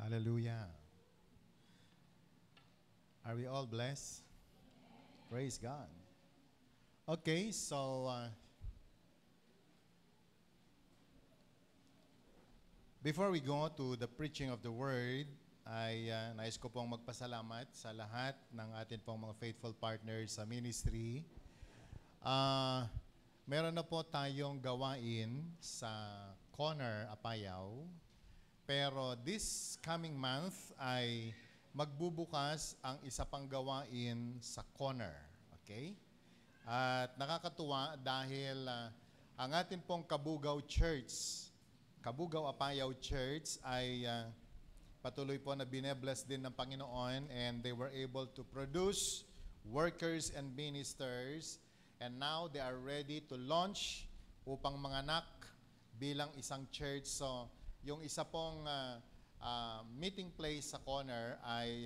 Hallelujah. Are we all blessed? Praise God. Okay, so before we go to the preaching of the word, ay nais ko pong magpasalamat sa lahat ng atin pong mga faithful partners sa ministry. Meron na po tayong gawain sa Corner, Apayao. Pero this coming month ay magbubukas ang isa pang gawain sa Corner. Okay? At nakakatuwa dahil ang atin pong Kabugao Church, Kabugao Apayao Church ay patuloy po na binebless din ng Panginoon, and they were able to produce workers and ministers, and now they are ready to launch upang manganak bilang isang church. So, yung isa pong meeting place sa Corner ay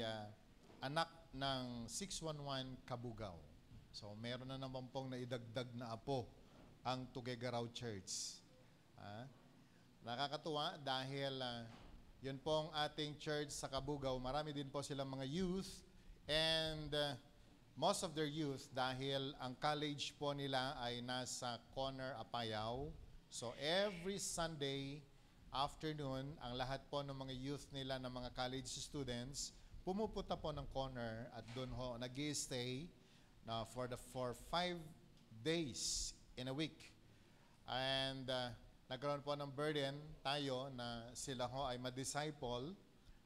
anak ng 611 Kabugao. So, meron na naman pong naidagdag na apo ang Tuguegarao Church. Nakakatuwa dahil yun pong ating church sa Kabugao, marami din po silang mga youth, and most of their youth, dahil ang college po nila ay nasa Corner, Apayao. So, every Sunday afternoon, ang lahat po ng mga youth nila, ng mga college students, pumupunta po ng Corner at doon ho nag-i-stay for 5 days in a week. And nagkaroon po ng burden tayo na sila ho ay ma-disciple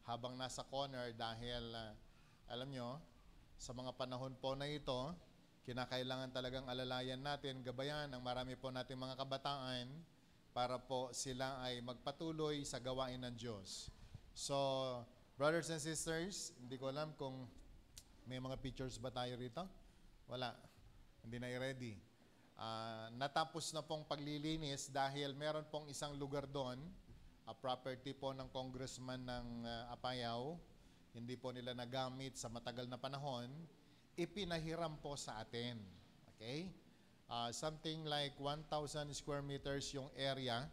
habang nasa Corner dahil alam nyo, sa mga panahon po na ito, kinakailangan talagang alalayan natin, gabayan ang marami po nating mga kabataan para po sila ay magpatuloy sa gawain ng Diyos. So, brothers and sisters, hindi ko alam kung may mga pictures ba tayo rito? Wala. Hindi na i-ready. Natapos na pong paglilinis dahil meron pong isang lugar doon, property po ng congressman ng Apayao, hindi po nila nagamit sa matagal na panahon, ipinahiram po sa atin. Okay? Something like 1,000 square meters yung area.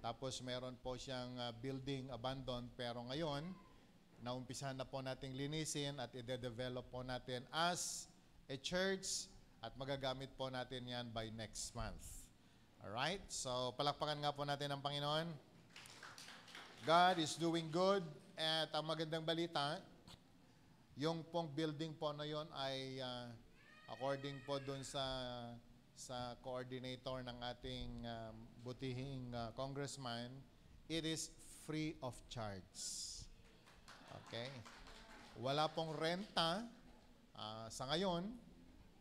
Tapos meron po siyang building abandoned. Pero ngayon, naumpisahan na po nating linisin at i-develop po natin as a church at magagamit po natin yan by next month. Alright? So, palakpakan nga po natin ang Panginoon. God is doing good. At ang magandang balita, yung pong building po na yon ay according po dun sa coordinator ng ating butihing congressman, it is free of charge. Okay? Wala pong renta sa ngayon,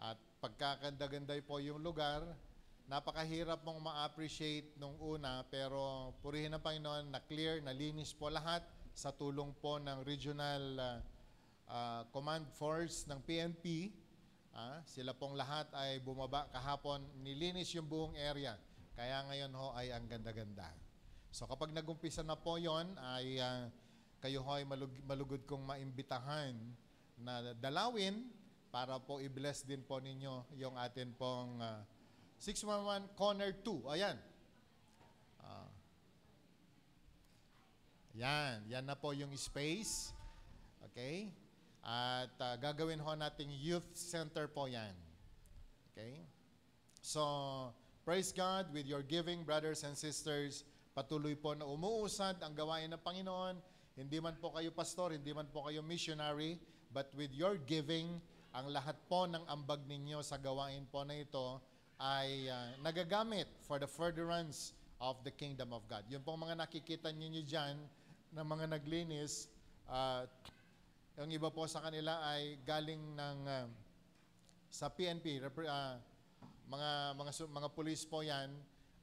at pagkakaganda-ganday po yung lugar, napakahirap mong ma-appreciate nung una, pero purihin ng Panginoon, na-clear, nalinis po lahat sa tulong po ng Regional Command Force ng PNP. Sila pong lahat ay bumaba kahapon, nilinis yung buong area. Kaya ngayon ho ay ang ganda-ganda. So kapag nagumpisa na po yon, ay kayo ho ay malugod kong maimbitahan na dalawin para po i-bless din po ninyo yung atin pong 611 Corner 2. Ayan. Yan na po yung space. Okay? At gagawin ho nating youth center po yan. Okay? So, praise God with your giving, brothers and sisters. Patuloy po na umuusad ang gawain ng Panginoon. Hindi man po kayo pastor, hindi man po kayo missionary, but with your giving, ang lahat po ng ambag ninyo sa gawain po na ito ay nagagamit for the furtherance of the kingdom of God. Yung pong mga nakikita ninyo dyan na mga naglinis, yung iba po sa kanila ay galing ng sa PNP, mga police po yan.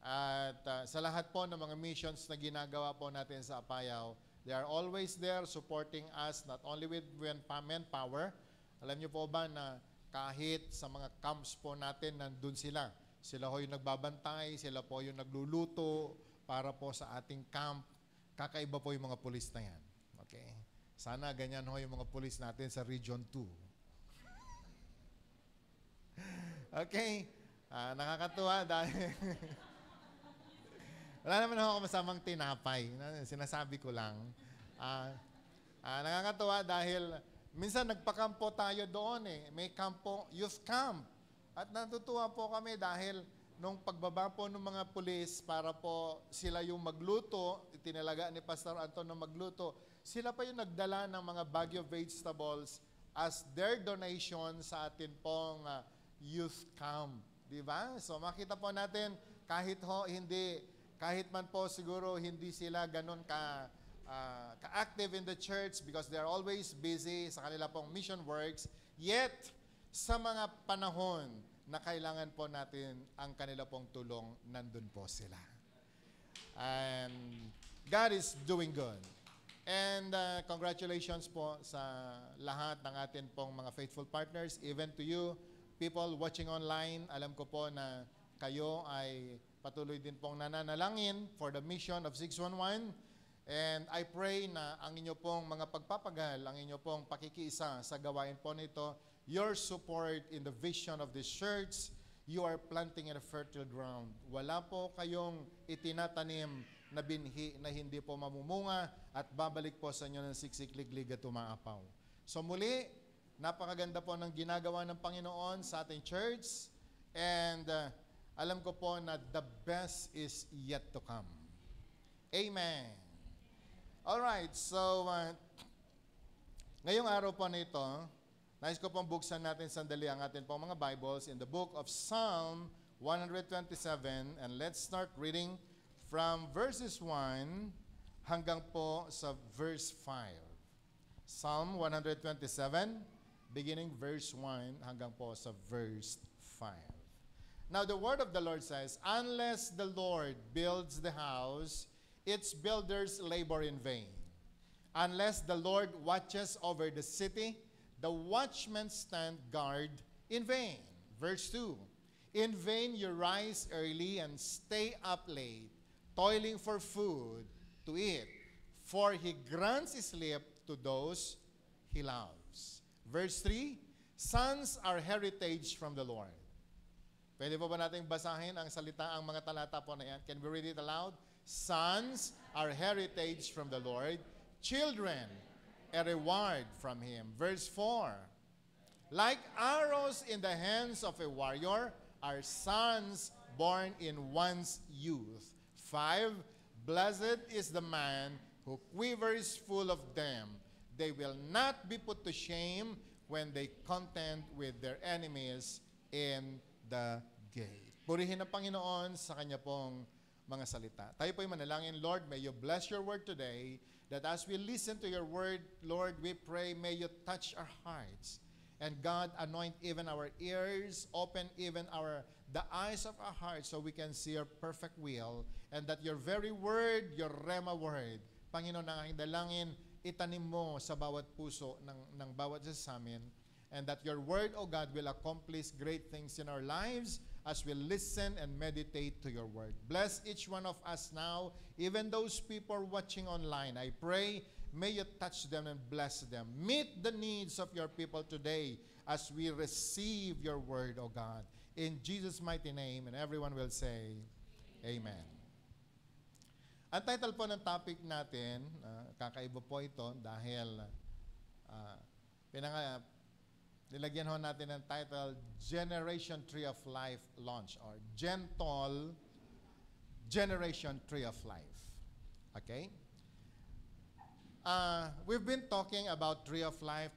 At sa lahat po ng mga missions na ginagawa po natin sa Apayao, they are always there supporting us, not only with manpower. Alam niyo po ba na kahit sa mga camps po natin, nandun sila. Sila ho yung nagbabantay, sila po yung nagluluto para po sa ating camp. Kakaiba po yung mga police na yan. Okay? Sana ganyan ho yung mga police natin sa Region 2. Okay? Nakakatuwa dahil wala naman ako masamang tinapay. Sinasabi ko lang. Nakakatawa dahil minsan nagpakampo tayo doon eh. May kampo, youth camp. At natutuwa po kami dahil nung pagbaba po ng mga pulis para po sila yung magluto, itinalaga ni Pastor Anton na magluto, sila pa yung nagdala ng mga Baguio vegetables as their donation sa atin pong youth camp. Diba? So makita po natin, kahit man po siguro hindi sila ganun ka-active in the church because they are always busy sa kanila pong mission works, yet sa mga panahon na kailangan po natin ang kanila pong tulong, nandun po sila. And God is doing good. And congratulations po sa lahat ng atin pong mga faithful partners, even to you, people watching online. Alam ko po na kayo ay patuloy din pong nananalangin for the mission of 611. And I pray na ang inyo pong mga pagpapagal, ang inyo pong pakikiisa sa gawain po nito, your support in the vision of this church, you are planting in a fertile ground. Wala po kayong itinatanim na binhi na hindi po mamumunga at babalik po sa inyo ng siksik-liglig at umaapaw. So muli, napakaganda po ng ginagawa ng Panginoon sa ating church and alam ko po na the best is yet to come. Amen. Alright, so ngayong araw po nito, nais ko pong buksan natin sandali ang atin pong mga Bibles in the book of Psalm 127 and let's start reading from verses 1 hanggang po sa verse 5. Psalm 127, beginning verse 1 hanggang po sa verse 5. Now the word of the Lord says, unless the Lord builds the house, its builders labor in vain. Unless the Lord watches over the city, the watchmen stand guard in vain. Verse 2, in vain you rise early and stay up late, toiling for food to eat, for He grants sleep to those He loves. Verse 3, sons are heritage from the Lord. Pwede po ba natin basahin ang salita, ang mga talata po na yan? Can we read it aloud? Sons are heritage from the Lord, children a reward from Him. Verse 4, like arrows in the hands of a warrior are sons born in one's youth. 5, blessed is the man who quivers full of them. They will not be put to shame when they contend with their enemies in the gate. Purihin ang Panginoon sa Kanya pong mga salita. Tayo po'y manalangin, Lord, may you bless your word today, that as we listen to your word, Lord, we pray, may you touch our hearts. And God, anoint even our ears, open even the eyes of our hearts so we can see your perfect will, and that your very word, your Rema word, Panginoon, ang aking dalangin, itanim mo sa bawat puso ng bawat isa sa amin, and that your word, O God, will accomplish great things in our lives as we listen and meditate to your word. Bless each one of us now, even those people watching online. I pray, may you touch them and bless them. Meet the needs of your people today as we receive your word, O God. In Jesus' mighty name, and everyone will say, Amen. Ang title po ng topic natin, kakaiba po ito dahil nilagyan ho natin ng title, Generation Tree of Life Launch, or Gentol Generation Tree of Life. Okay? We've been talking about Tree of Life,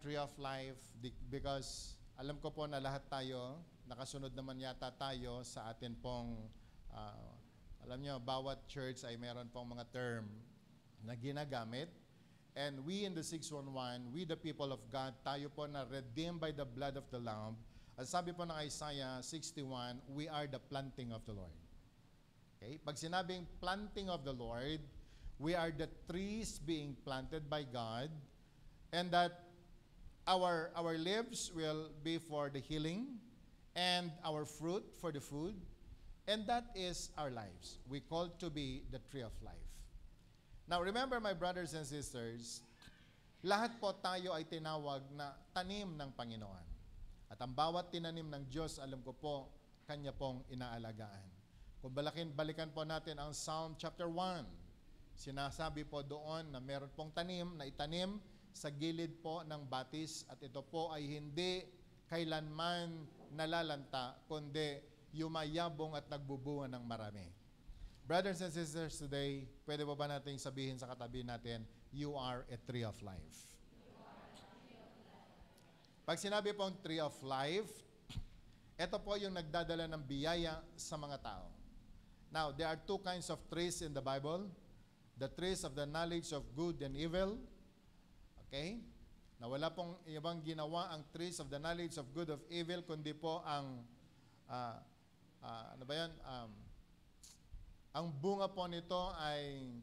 because alam ko po na lahat tayo, nakasunod naman yata tayo sa atin pong, alam nyo, bawat church ay meron pong mga term na ginagamit. And we in the 611, we the people of God, tayo po na redeemed by the blood of the Lamb. At sabi po ng Isaiah 61, we are the planting of the Lord. Okay? Pag sinabing planting of the Lord, we are the trees being planted by God, and that our leaves will be for the healing, and our fruit for the food, and that is our lives. We call to be the tree of life. Now, remember, my brothers and sisters, lahat po tayo ay tinawag na tanim ng Panginoon. At ang bawat tinanim ng Diyos, alam ko po, Kanya pong inaalagaan. Kung balikan po natin ang Psalm chapter 1, sinasabi po doon na meron pong tanim na itanim sa gilid po ng batis at ito po ay hindi kailanman nalalanta, kundi yumayabong at nagbubunga ng marami. Brothers and sisters, today, pwede ba nating sabihin sa katabi natin, you are a tree of life. Pag sinabi pong tree of life, ito po yung nagdadala ng biyaya sa mga tao. Now, there are two kinds of trees in the Bible. The trees of the knowledge of good and evil. Okay? Na wala pong ibang ginawa ang trees of the knowledge of good of evil, kundi po ang, ano ba yan? Ang bunga po nito ay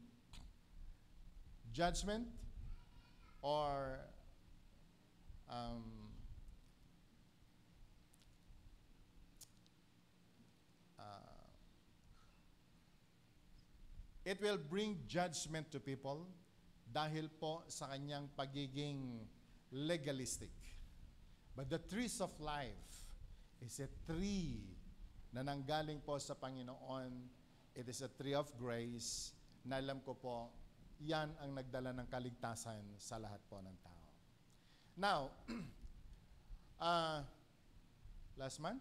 judgment or it will bring judgment to people dahil po sa kanyang pagiging legalistic. But the trees of life is a tree na nanggaling po sa Panginoon. It is a tree of grace na alam ko po, yan ang nagdala ng kaligtasan sa lahat po ng tao. Now, last month,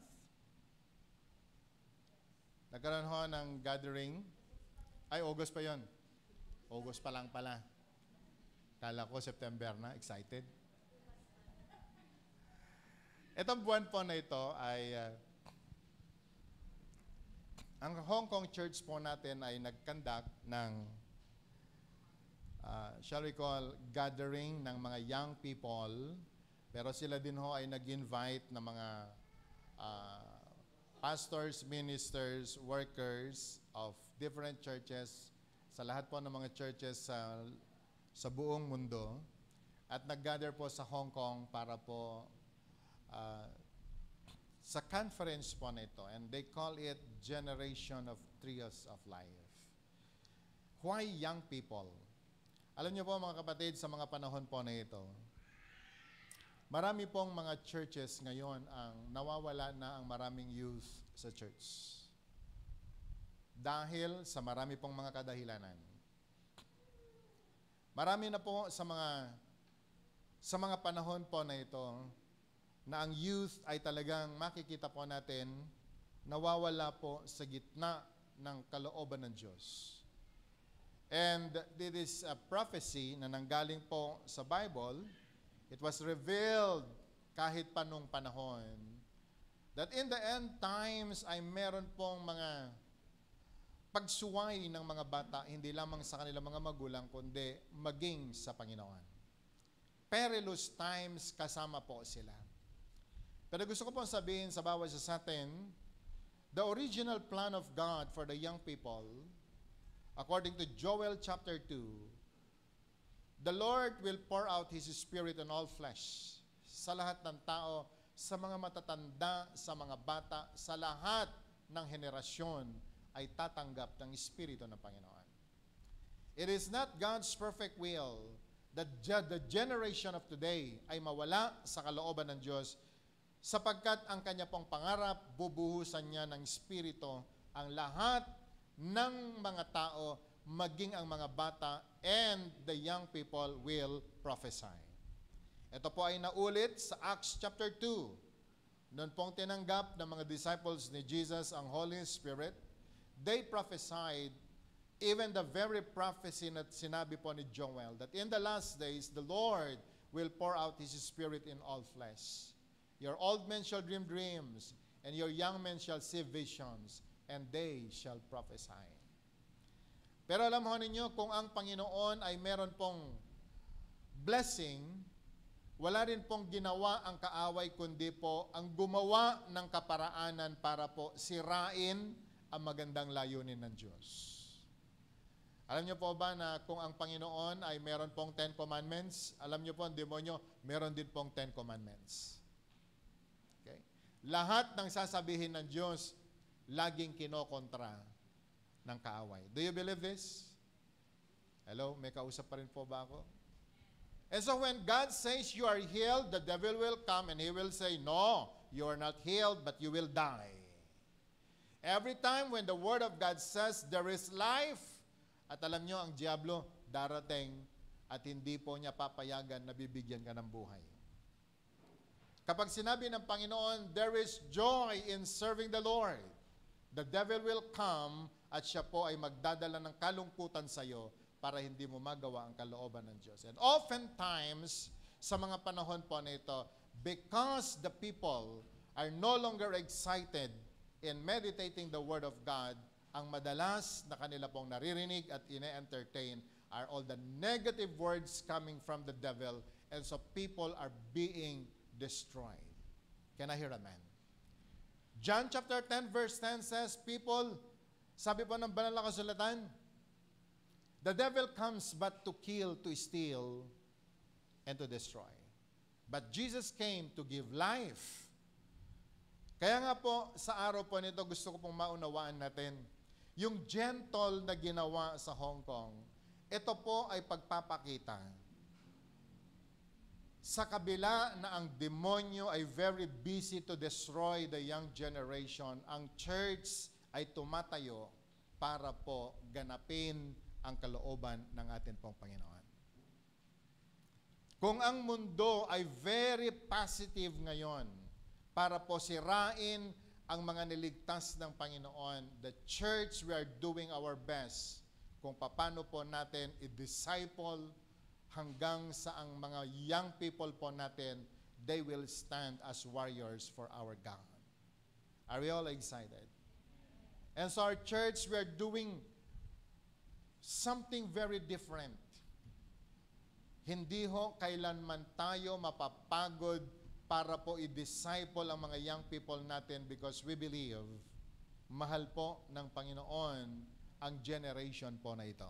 nagkaroon ho ng gathering. Ay, August pa yon. August pa lang pala. Kala ko September na, excited. Itong buwan po na ito ay ang Hong Kong Church po natin ay nag-conduct ng shall we call gathering ng mga young people, pero sila din ho ay nag-invite ng mga pastors, ministers, workers of different churches, sa lahat po ng mga churches sa buong mundo, at nag-gather po sa Hong Kong para po sa conference po na ito, and they call it Generation of Trees of Life. Why young people? Alam niyo po mga kapatid, sa mga panahon po na ito, marami pong mga churches ngayon ang nawawala na ang maraming youth sa church. Dahil sa marami pong mga kadahilanan. Marami na po sa mga panahon po na ito na ang youth ay talagang makikita po natin nawawala po sa gitna ng kalooban ng Diyos. And this is a prophecy na nanggaling po sa Bible. It was revealed kahit pa nung panahon that in the end times ay meron pong mga pagsuway ng mga bata, hindi lamang sa kanilang mga magulang, kundi maging sa Panginoon. Perilous times kasama po sila. Pero gusto ko pong sabihin sa bawat isa sa atin, the original plan of God for the young people, according to Joel chapter 2, the Lord will pour out His Spirit on all flesh, sa lahat ng tao, sa mga matatanda, sa mga bata, sa lahat ng henerasyon ay tatanggap ng Espiritu ng Panginoon. It is not God's perfect will that the generation of today ay mawala sa kalooban ng Diyos, sapagkat ang kanya pong pangarap, bubuhusan niya ng Espiritu ang lahat ng mga tao, maging ang mga bata, and the young people will prophesy. Ito po ay naulit sa Acts chapter 2. Noon pong tinanggap ng mga disciples ni Jesus ang Holy Spirit, they prophesied even the very prophecy na sinabi po ni Joel, that in the last days, the Lord will pour out His Spirit in all flesh. Your old men shall dream dreams, and your young men shall see visions, and they shall prophesy. Pero alam ho ninyo, kung ang Panginoon ay meron pong blessing, wala rin pong ginawa ang kaaway, kundi po ang gumawa ng kaparaanan para po sirain ang magandang layunin ng Diyos. Alam niyo po ba na kung ang Panginoon ay meron pong 10 Commandments, alam niyo po ang demonyo, meron din pong 10 Commandments. Okay? Lahat ng sasabihin ng Diyos, laging kinokontra ng kaaway. Do you believe this? Hello? May kausap pa rin po ba ako? And so when God says you are healed, the devil will come and he will say, no, you are not healed, but you will die. Every time when the Word of God says there is life, at alam nyo, ang Diablo darating at hindi po niya papayagan na bibigyan ka ng buhay. Kapag sinabi ng Panginoon, there is joy in serving the Lord, the devil will come at siya po ay magdadala ng kalungkutan sa iyo para hindi mo magawa ang kalooban ng Diyos. And oftentimes, sa mga panahon po na ito, because the people are no longer excited in meditating the Word of God, ang madalas na kanila pong naririnig at ine-entertain are all the negative words coming from the devil, and so people are being destroyed. Can I hear amen? John chapter 10 verse 10 says, people, sabi po ng banal na kasulatan, the devil comes but to kill, to steal, and to destroy. But Jesus came to give life. Kaya nga po, sa araw po nito, gusto ko pong maunawaan natin, yung gentle na ginawa sa Hong Kong, ito po ay pagpapakita. Sa kabila na ang demonyo ay very busy to destroy the young generation, ang church ay tumatayo para po ganapin ang kalooban ng ating pong Panginoon. Kung ang mundo ay very positive ngayon para po sirain ang mga niligtas ng Panginoon, the church, we are doing our best kung paano po natin i-disciple hanggang sa ang mga young people po natin, they will stand as warriors for our God. Are we all excited? And so our church, we are doing something very different. Hindi ho kailanman tayo mapapagod para po i-disciple ang mga young people natin because we believe mahal po ng Panginoon ang generation po na ito.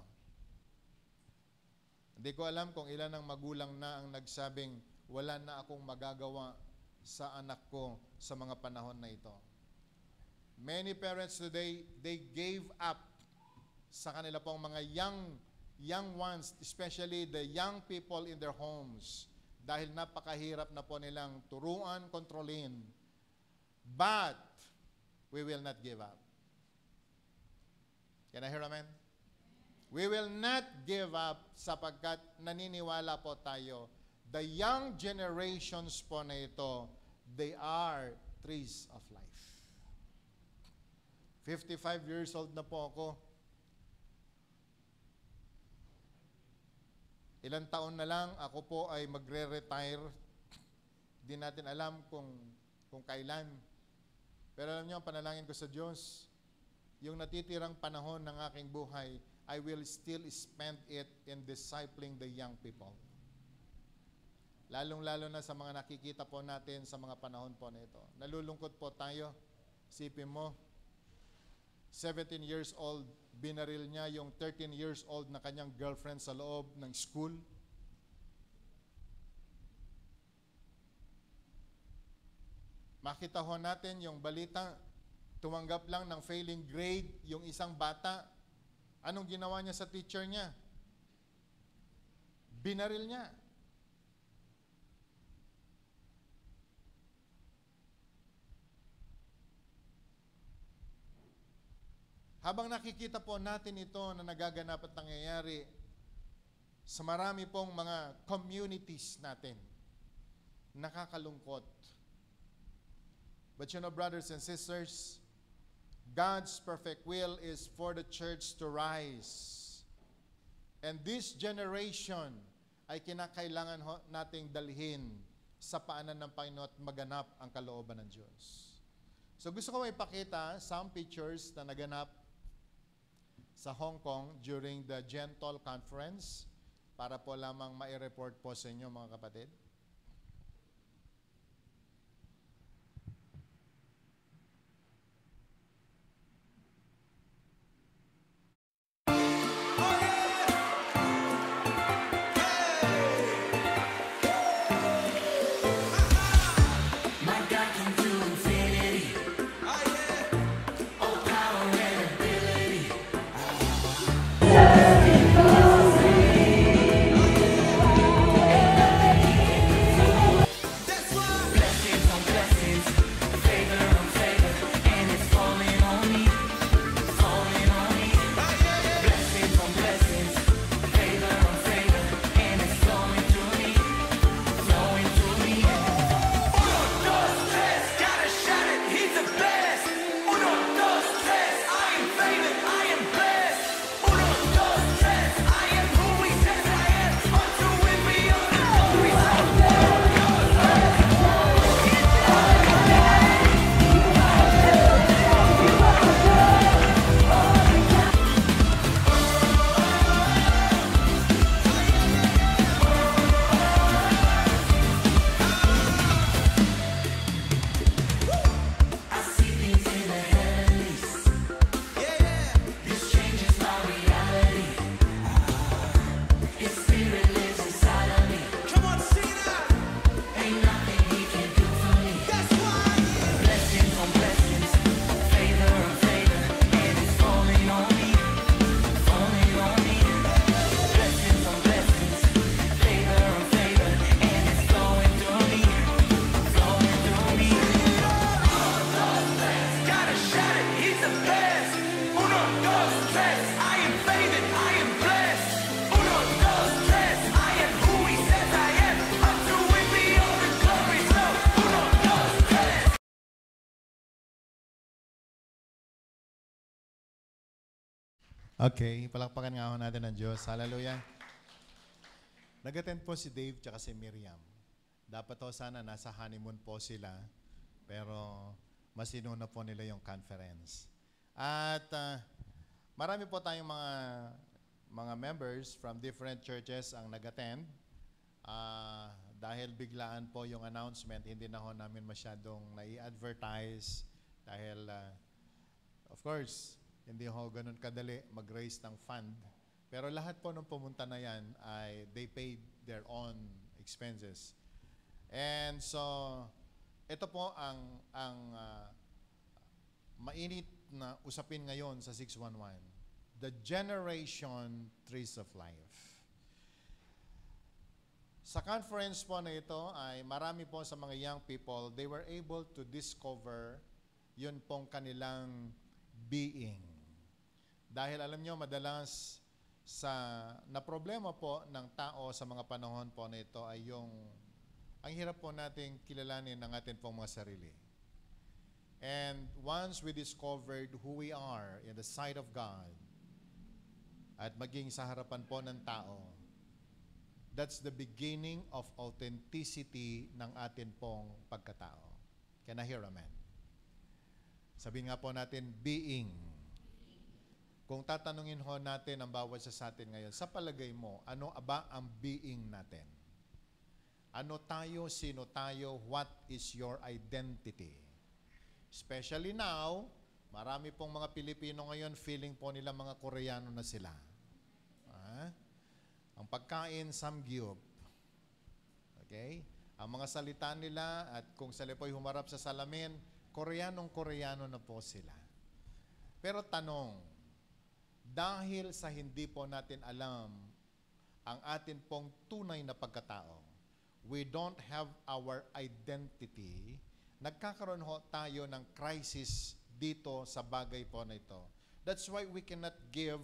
Hindi ko alam kung ilan ng magulang na ang nagsabing, wala na akong magagawa sa anak ko sa mga panahon na ito. Many parents today, they gave up sa kanila pong mga young ones, especially the young people in their homes, dahil napakahirap na po nilang turuan, kontrolin. But, we will not give up. Can I hear amen? We will not give up sapagkat naniniwala po tayo, the young generations po na ito, they are trees of life. 55 years old na po ako. Ilang taon na lang, ako po ay magre-retire. Di natin alam kung kailan. Pero alam niyo, ang panalangin ko sa Diyos, yung natitirang panahon ng aking buhay, I will still spend it in discipling the young people. Lalong-lalo na sa mga nakikita po natin sa mga panahon po na ito. Nalulungkot po tayo. Sipin mo, 17 years old, binaril niya yung 13 years old na kanyang girlfriend sa loob ng school. Makita ho natin yung balita, tumanggap lang ng failing grade yung isang bata. Anong ginawa niya sa teacher niya? Binaril niya. Habang nakikita po natin ito na nagaganap at nangyayari sa marami pong mga communities natin, nakakalungkot. But you know, brothers and sisters, God's perfect will is for the church to rise. And this generation ay kinakailangan nating dalhin sa paanan ng Panginoon at maganap ang kalooban ng Diyos. So gusto ko ipakita some pictures na naganap sa Hong Kong during the Gentle Conference para po lamang mai-report po sa inyo mga kapatid. Okay, palakpakan nga ho natin ng Diyos. Hallelujah. Nag-attend po si Dave tsaka si Miriam. Dapat ho sana nasa honeymoon po sila, pero masinuna po nila yung conference. At marami po tayong mga members from different churches ang nag-attend. Dahil biglaan po yung announcement, hindi na ho namin masyadong nai-advertise dahil of course, hindi ho ganun kadali mag-raise ng fund. Pero lahat po nung pumunta na yan ay they paid their own expenses. And so, ito po ang mainit na usapin ngayon sa 611. The Generation Trees of Life. Sa conference po na ito ay marami po sa mga young people, they were able to discover yun pong kanilang being. Dahil alam nyo, madalas na problema po ng tao sa mga panahon po na ito ay ang hirap po nating kilalanin ng atin pong mga sarili. And once we discovered who we are in the sight of God, at maging sa harapan po ng tao, that's the beginning of authenticity ng atin pong pagkatao. Can I hear amen? Sabihin nga po natin, being. Kung tatanungin ho natin ang bawat sa atin ngayon, sa palagay mo, ano ba ang being natin? Ano tayo, sino tayo, what is your identity? Especially now, marami pong mga Pilipino ngayon, feeling po nila mga Koreano na sila. Ang pagkain, samgyup. Okay? Ang mga salita nila, at kung sila po'y humarap sa salamin, Koreanong-Koreano na po sila. Pero tanong, dahil sa hindi po natin alam ang atin pong tunay na pagkatao, we don't have our identity, nagkakaroon ho tayo ng crisis dito sa bagay po na ito. That's why we cannot give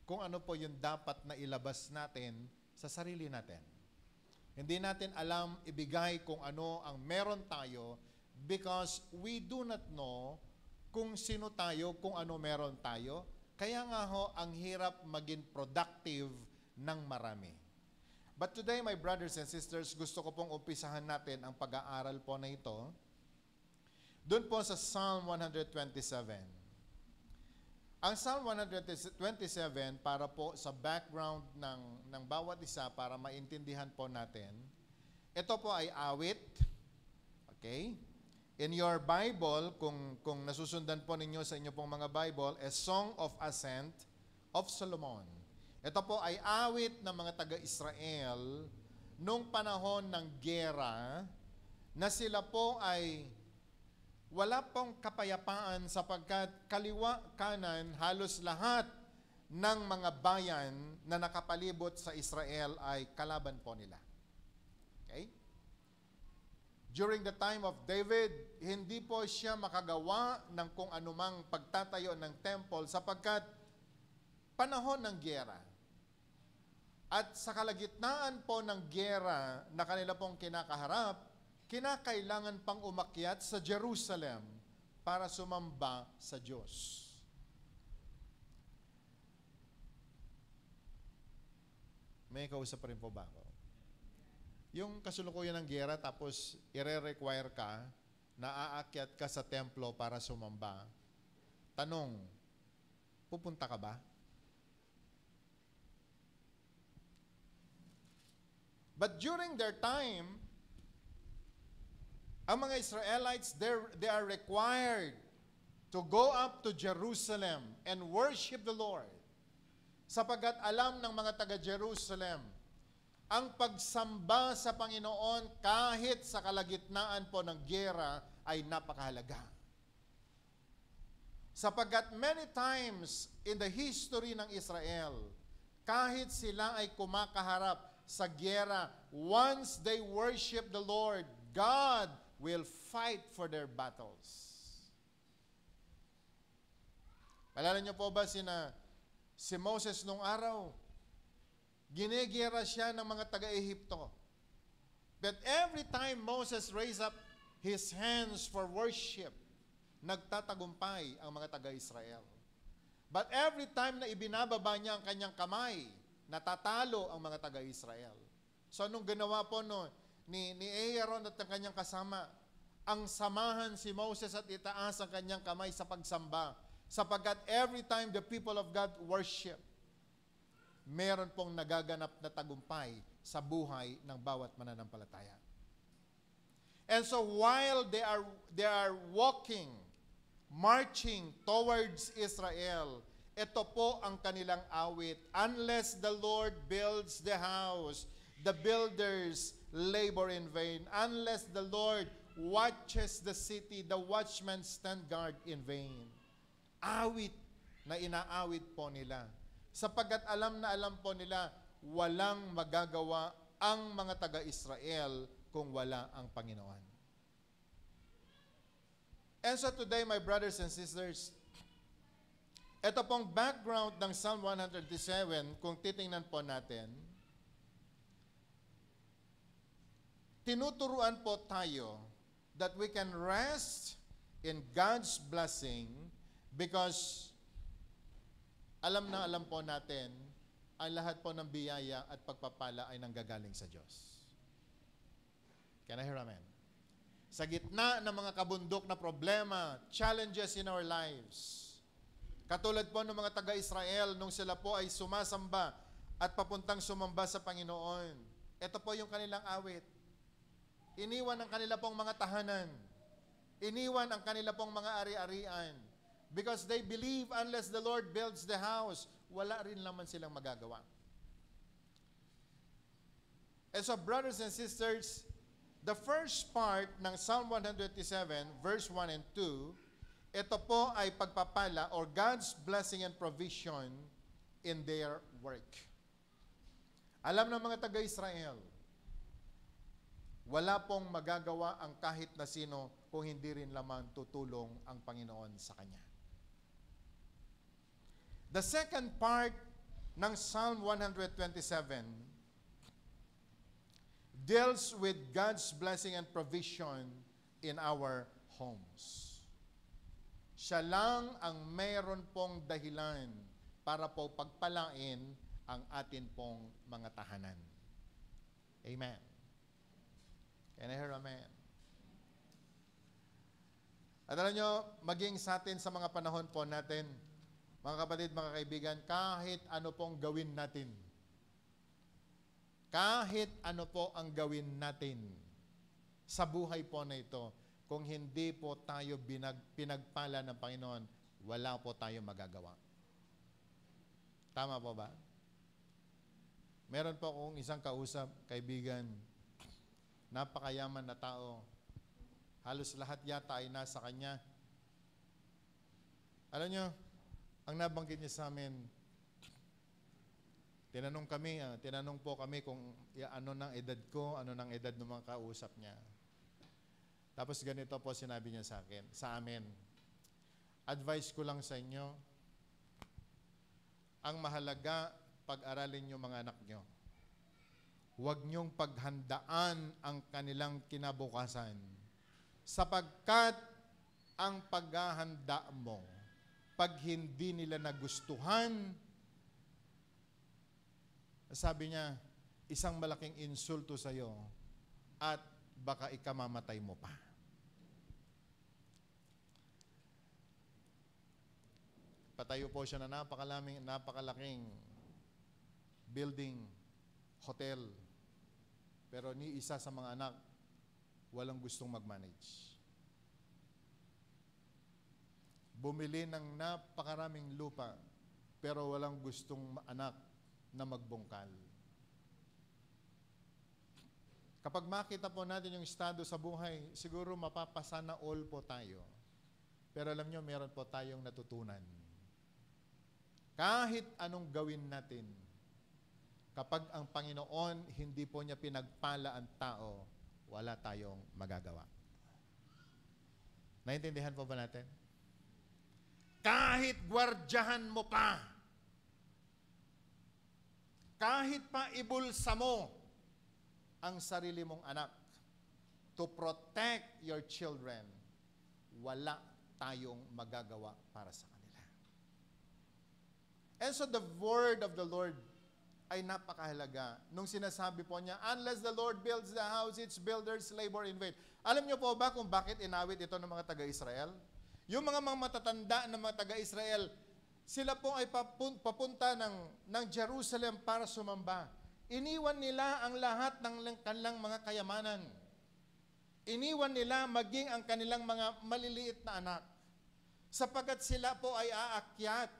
kung ano po yung dapat na ilabas natin sa sarili natin. Hindi natin alam ibigay kung ano ang meron tayo because we do not know kung sino tayo, kung ano meron tayo. Kaya nga ho, ang hirap maging productive ng marami. But today, my brothers and sisters, gusto ko pong umpisahan natin ang pag-aaral po na ito. Doon po sa Psalm 127. Ang Psalm 127, para po sa background ng bawat isa, para maintindihan po natin, ito po ay awit. Okay? In your Bible, kung nasusundan po ninyo sa inyo pong mga Bible, A Song of Ascent of Solomon. Ito po ay awit ng mga taga-Israel nung panahon ng giyera na sila po ay wala pong kapayapaan sapagkat kaliwa kanan halos lahat ng mga bayan na nakapalibot sa Israel ay kalaban po nila. Okay? During the time of David, hindi po siya makagawa ng kung anumang pagtatayo ng temple sapagkat panahon ng giyera. At sa kalagitnaan po ng giyera na kanila pong kinakaharap, kinakailangan pang umakyat sa Jerusalem para sumamba sa Diyos. May kausap pa rin po ba ako? Yung kasulukuyan ng giyera tapos ire-require ka na aakyat ka sa templo para sumamba. Tanong, pupunta ka ba? But during their time, ang mga Israelites, they are required to go up to Jerusalem and worship the Lord. Sapagkat alam ng mga taga-Jerusalem, ang pagsamba sa Panginoon kahit sa kalagitnaan po ng giyera ay napakahalaga. Sapagkat many times in the history ng Israel, kahit sila ay kumakaharap sa giyera, once they worship the Lord, God will fight for their battles. Alala niyo po ba si Moses nung araw? Ginigera siya ng mga taga-Ehipto. But every time Moses raised up his hands for worship, nagtatagumpay ang mga taga-Israel. But every time na ibinababa niya ang kanyang kamay, natatalo ang mga taga-Israel. So anong ginawa po ni Aaron at ang kanyang kasama? Ang samahan si Moses at itaas ang kanyang kamay sa pagsamba. Sapagkat every time the people of God worship, meron pong nagaganap na tagumpay sa buhay ng bawat mananampalataya. And so while they are walking, marching towards Israel, ito po ang kanilang awit. Unless the Lord builds the house, the builders labor in vain. Unless the Lord watches the city, the watchmen stand guard in vain. Awit na inaawit po nila. Sapagkat alam na alam po nila, walang magagawa ang mga taga-Israel kung wala ang Panginoon. And so today, my brothers and sisters, ito pong background ng Psalm 137, kung titingnan po natin, tinuturuan po tayo that we can rest in God's blessing because alam na alam po natin, ang lahat po ng biyaya at pagpapala ay nanggagaling sa Diyos. Can I hear amen? Sa gitna ng mga kabundok na problema, challenges in our lives, katulad po ng mga taga-Israel nung sila po ay sumasamba at papuntang sumamba sa Panginoon, ito po yung kanilang awit. Iniwan ang kanila pong mga tahanan. Iniwan ang kanila pong mga ari-arian. Because they believe unless the Lord builds the house, wala rin naman silang magagawa. And so, brothers and sisters, the first part ng Psalm 127, verse 1 and 2, ito po ay pagpapala or God's blessing and provision in their work. Alam ng mga taga-Israel, wala pong magagawa ang kahit na sino kung hindi rin lamang tutulong ang Panginoon sa Kanya. The second part ng Psalm 127 deals with God's blessing and provision in our homes. Siya lang ang mayroon pong dahilan para po pagpalain ang atin pong mga tahanan. Amen. Can I hear amen? At alam nyo, maging sa atin sa mga panahon po natin, mga kapatid, mga kaibigan, kahit ano pong gawin natin, kahit ano po ang gawin natin sa buhay po na ito, kung hindi po tayo pinagpala ng Panginoon, wala po tayo magagawa. Tama po ba? Meron po akong isang kausap, kaibigan, napakayaman na tao. Halos lahat yata ay nasa kanya. Alam nyo, ang nabanggit niya sa amin, tinanong po kami kung ano ng edad ko, ano ng edad ng mga kausap niya. Tapos ganito po sinabi niya sa amin. Advice ko lang sa inyo, ang mahalaga, pag-aralin niyo mga anak niyo. Huwag niyong paghandaan ang kanilang kinabukasan. Sapagkat ang paghahanda mo, pag hindi nila nagustuhan, sabi niya, isang malaking insulto sa iyo at baka ikamamatay mo pa. Patayo po siya na napakalaking building, hotel. Pero ni isa sa mga anak, walang gustong mag-manage. Bumili ng napakaraming lupa, pero walang gustong anak na magbungkal. Kapag makita po natin yung estado sa buhay, siguro mapapasana all po tayo. Pero alam nyo, meron po tayong natutunan. Kahit anong gawin natin, kapag ang Panginoon hindi po niya pinagpala ang tao, wala tayong magagawa. Naintindihan po ba natin? Kahit gwardyahan mo pa, kahit pa ibulsa mo ang sarili mong anak to protect your children, wala tayong magagawa para sa kanila. And so the word of the Lord ay napakahalaga. Nung sinasabi po niya, unless the Lord builds the house, its builders labor in vain. Alam niyo po ba kung bakit inawit ito ng mga taga-Israel? Yung mga matatanda ng mga taga-Israel, sila po ay papunta ng Jerusalem para sumamba. Iniwan nila ang lahat ng kanilang mga kayamanan. Iniwan nila maging ang kanilang mga maliliit na anak. Sapagkat sila po ay aakyat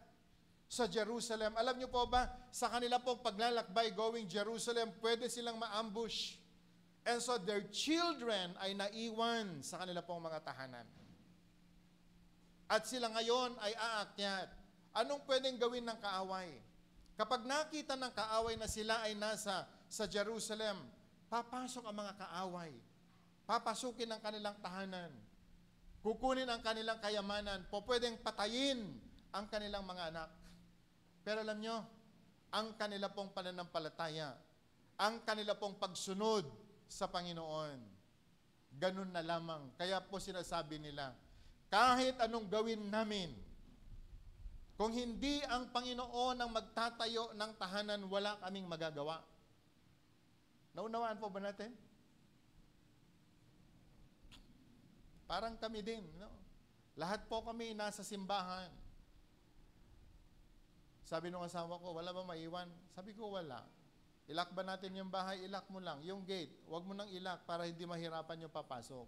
sa Jerusalem. Alam niyo po ba, sa kanila pong paglalakbay going Jerusalem, pwede silang ma-ambush. And so their children ay naiwan sa kanila pong mga tahanan. At sila ngayon ay aakyat. Anong pwedeng gawin ng kaaway? Kapag nakita ng kaaway na sila ay nasa sa Jerusalem, papasok ang mga kaaway. Papasukin ang kanilang tahanan. Kukunin ang kanilang kayamanan. Pwedeng patayin ang kanilang mga anak. Pero alam nyo, ang kanila pong pananampalataya, ang kanila pong pagsunod sa Panginoon, ganun na lamang. Kaya po sinasabi nila, kahit anong gawin namin, kung hindi ang Panginoon ang magtatayo ng tahanan, wala kaming magagawa. Naunawaan po ba natin? Parang kami din, no? Lahat po kami nasa simbahan. Sabi nung asawa ko, wala ba maiwan? Sabi ko, wala. Ilak ba natin yung bahay? Ilak mo lang. Yung gate, huwag mo nang ilak para hindi mahirapan yung papasok.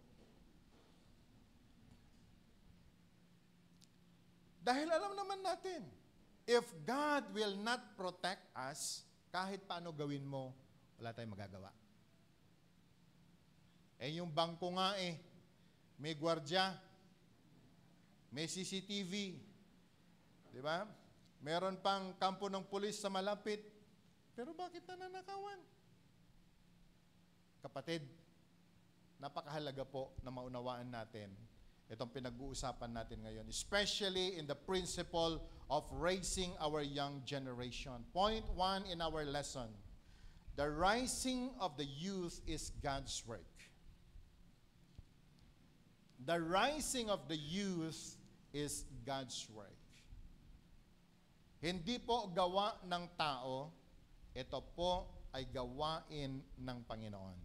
Dahil alam naman natin, if God will not protect us, kahit paano gawin mo, wala tayong magagawa. Yung bangko nga may gwardya, may CCTV, di ba? Meron pang kampo ng pulis sa malapit, pero bakit nananakawan? Kapatid, napakahalaga po na maunawaan natin itong pinag-uusapan natin ngayon, especially in the principle of raising our young generation. Point 1 in our lesson, the rising of the youth is God's work. The rising of the youth is God's work. Hindi po gawa ng tao, ito po ay gawain ng Panginoon.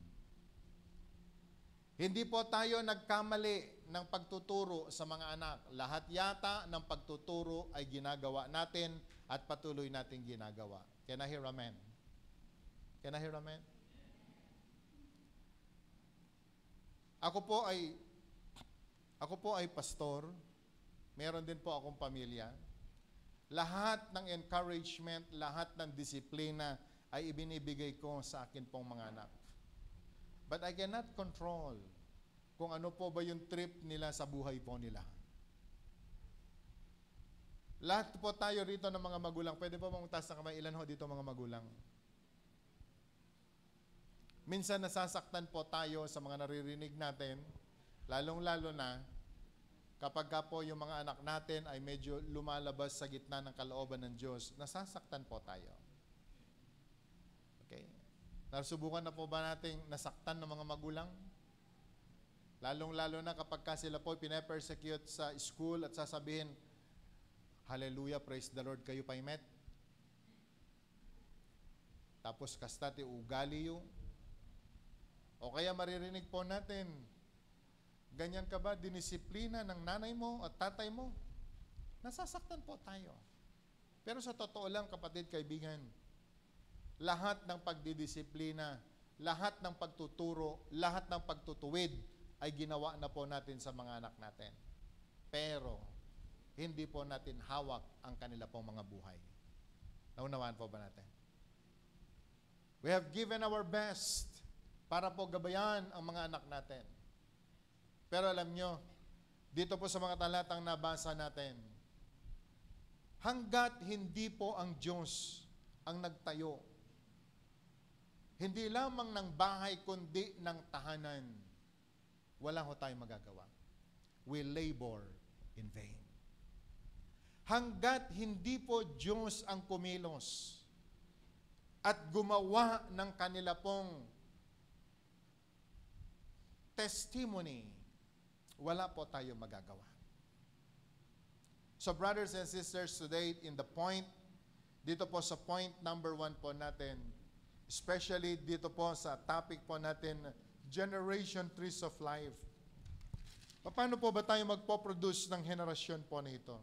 Hindi po tayo nagkamali ng pagtuturo sa mga anak. Lahat yata ng pagtuturo ay ginagawa natin at patuloy natin ginagawa. Can I hear amen? Can I hear amen? Ako po ay pastor. Meron din po akong pamilya. Lahat ng encouragement, lahat ng disiplina ay ibinibigay ko sa akin pong mga anak. But I cannot control kung ano po ba yung trip nila sa buhay po nila. Lahat po tayo rito ng mga magulang. Pwede po bang utaas na kamay? Ilan ho dito mga magulang? Minsan nasasaktan po tayo sa mga naririnig natin, lalong-lalo na kapag ka po yung mga anak natin ay medyo lumalabas sa gitna ng kalooban ng Diyos, nasasaktan po tayo. Okay? Nasubukan na po ba nating nasaktan ng mga magulang? Lalong-lalo na kapag ka sila po pinapersecute sa school at sasabihin, hallelujah, praise the Lord, kayo pa'y met. Tapos kastati ugali yung. O kaya maririnig po natin, ganyan ka ba dinisiplina ng nanay mo at tatay mo? Nasasaktan po tayo. Pero sa totoo lang, kapatid, kaibigan, lahat ng pagdidisiplina, lahat ng pagtuturo, lahat ng pagtutuwid ay ginawa na po natin sa mga anak natin. Pero, hindi po natin hawak ang kanila pong mga buhay. Naunawaan po ba natin? We have given our best para po gabayan ang mga anak natin. Pero alam nyo, dito po sa mga talatang nabasa natin, hanggat hindi po ang Diyos ang nagtayo, hindi lamang ng bahay kundi ng tahanan, wala ho tayong magagawa. We labor in vain. Hanggat hindi po Diyos ang kumilos at gumawa ng kanila pong testimony, wala po tayo magagawa. So brothers and sisters, today in the point dito po sa point number 1 po natin, especially dito po sa topic po natin, Generation Trees of Life. Paano po ba tayo magpo-produce ng henerasyon po nito?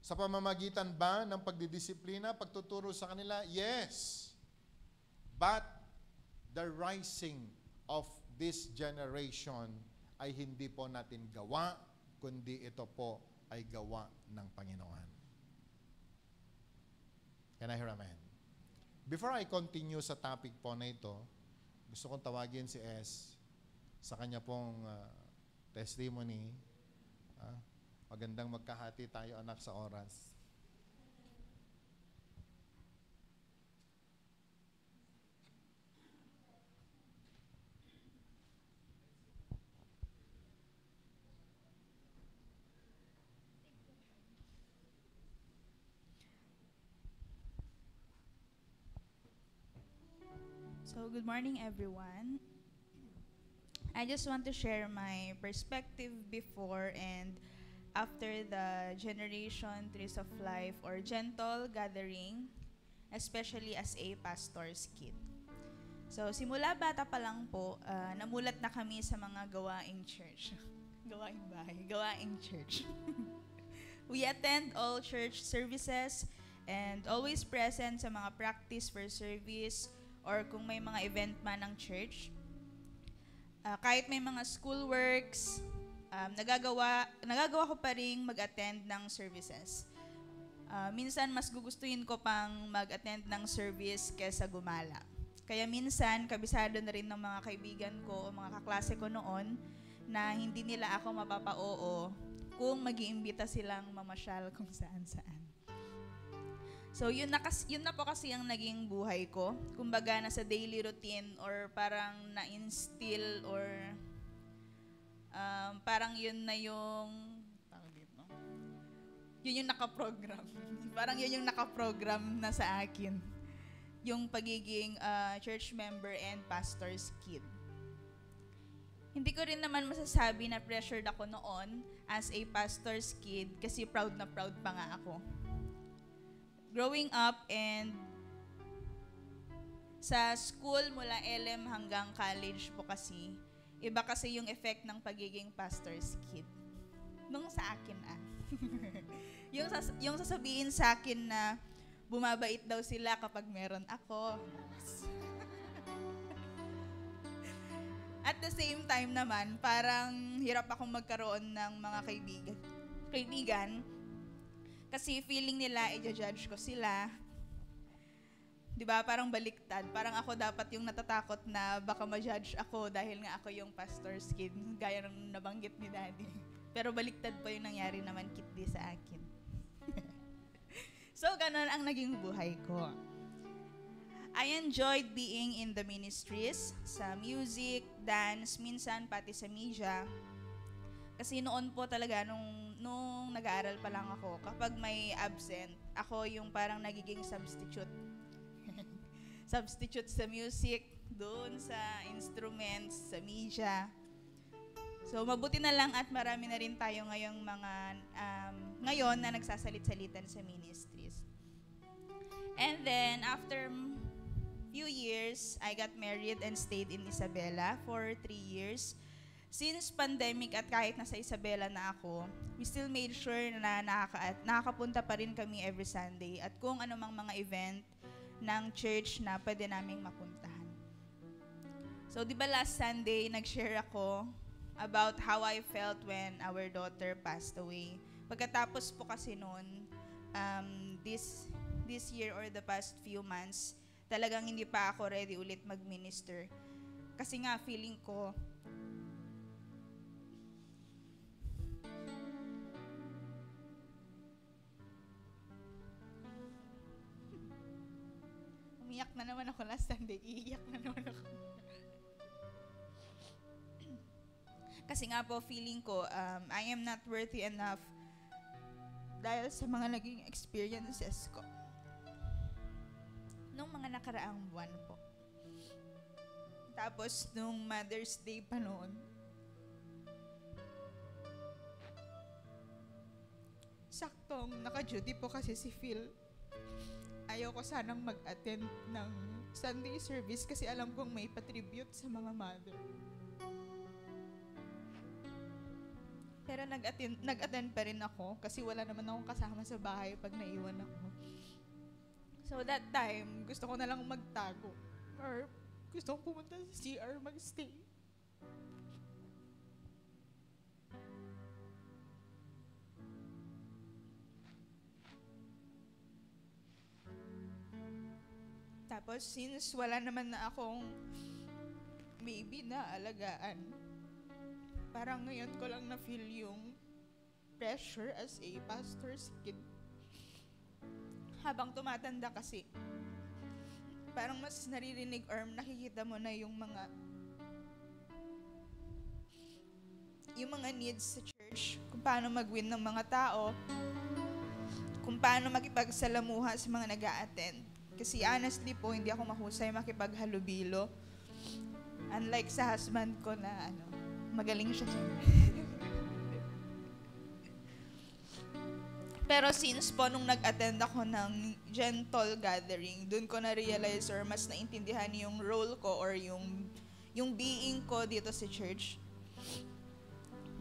Sa pamamagitan ba ng pagdidisiplina, pagtuturo sa kanila? Yes. But the rising of this generation ay hindi po natin gawa, kundi ito po ay gawa ng Panginoon. Can I hear amen? Before I continue sa topic po na ito, gusto kong tawagin si S sa kanya pong testimony. Magandang magkahati tayo, anak, sa oras. So, good morning, everyone. I just want to share my perspective before and after the Generation Trees of Life or Gentle gathering, especially as a pastor's kid. So, simula bata pa lang po, namulat na kami sa mga gawaing church. Gawaing bahay, gawaing church. We attend all church services and always present sa mga practice for service or kung may mga event man ng church. Kahit may mga school works, nagagawa ko pa rin mag-attend ng services. Minsan, mas gugustuhin ko pang mag-attend ng service kesa gumala. Kaya minsan, kabisado na rin ng mga kaibigan ko o mga kaklase ko noon na hindi nila ako mapapa-oo kung mag-iimbita silang mamasyal kung saan-saan. So, yun na po kasi ang naging buhay ko. Kumbaga, nasa daily routine or parang na-instill or parang yun na yung yun yung nakaprogram. Parang yun yung nakaprogram na sa akin. Yung pagiging church member and pastor's kid. Hindi ko rin naman masasabi na pressured ako noon as a pastor's kid kasi proud na proud pa nga ako. Growing up and sa school mula LM hanggang college po kasi, iba kasi yung effect ng pagiging pastor's kid. Nung sa akin yung sasabihin sa akin na bumabait daw sila kapag meron ako. At the same time naman, parang hirap akong magkaroon ng mga kaibigan kasi feeling nila, i-judge ko sila. Diba? Parang baliktad. Parang ako dapat yung natatakot na baka ma-judge ako dahil nga ako yung pastor's kid, gaya ng nabanggit ni Daddy. Pero baliktad po yung nangyari naman kitdi sa akin. So, ganun ang naging buhay ko. I enjoyed being in the ministries, sa music, dance, minsan pati sa media. Kasi noon po talaga, nung nag-aaral pa lang ako, kapag may absent, ako yung parang nagiging substitute. Substitute sa music, doon sa instruments, sa media. So, mabuti na lang at marami na rin tayo ngayong ngayon na nagsasalit-salitan sa ministries. And then, after few years, I got married and stayed in Isabela for 3 years. Since pandemic at kahit nasa Isabela na ako, we still made sure na nakakapunta pa rin kami every Sunday at kung anumang mga event ng church na pwede naming mapuntahan. So, di ba last Sunday, nag-share ako about how I felt when our daughter passed away. Pagkatapos po kasi noon, this year or the past few months, talagang hindi pa ako ready ulit mag-minister. Kasi nga, feeling ko, umiyak na naman ako last Sunday, iiyak na naman ako. Kasi nga po, feeling ko, I am not worthy enough dahil sa mga naging experiences ko nung mga nakaraang buwan po. Tapos, nung Mother's Day pa noon, saktong naka-duty po kasi si Phil. Ayaw ko sanang mag-attend ng Sunday service kasi alam kong may patribute sa mga mother. Pero nag-attend pa rin ako kasi wala naman akong kasama sa bahay pag naiwan ako. So that time, gusto ko na lang magtago. Or gusto kong pumunta sa CR magstay. Tapos since wala naman na akong baby na alagaan, parang ngayon ko lang na-feel yung pressure as a pastor's kid. Habang tumatanda kasi, parang mas naririnig or nakikita mo na yung mga needs sa church, kung paano mag-win ng mga tao, kung paano makipagsalamuha sa mga nag-a-attend. Kasi honestly po, hindi ako mahusay makipaghalubilo. Unlike sa husband ko na magaling siya dyan. Pero since po nung nag-attend ako ng gentle gathering, dun ko na-realize or mas naintindihan yung role ko or yung being ko dito sa church.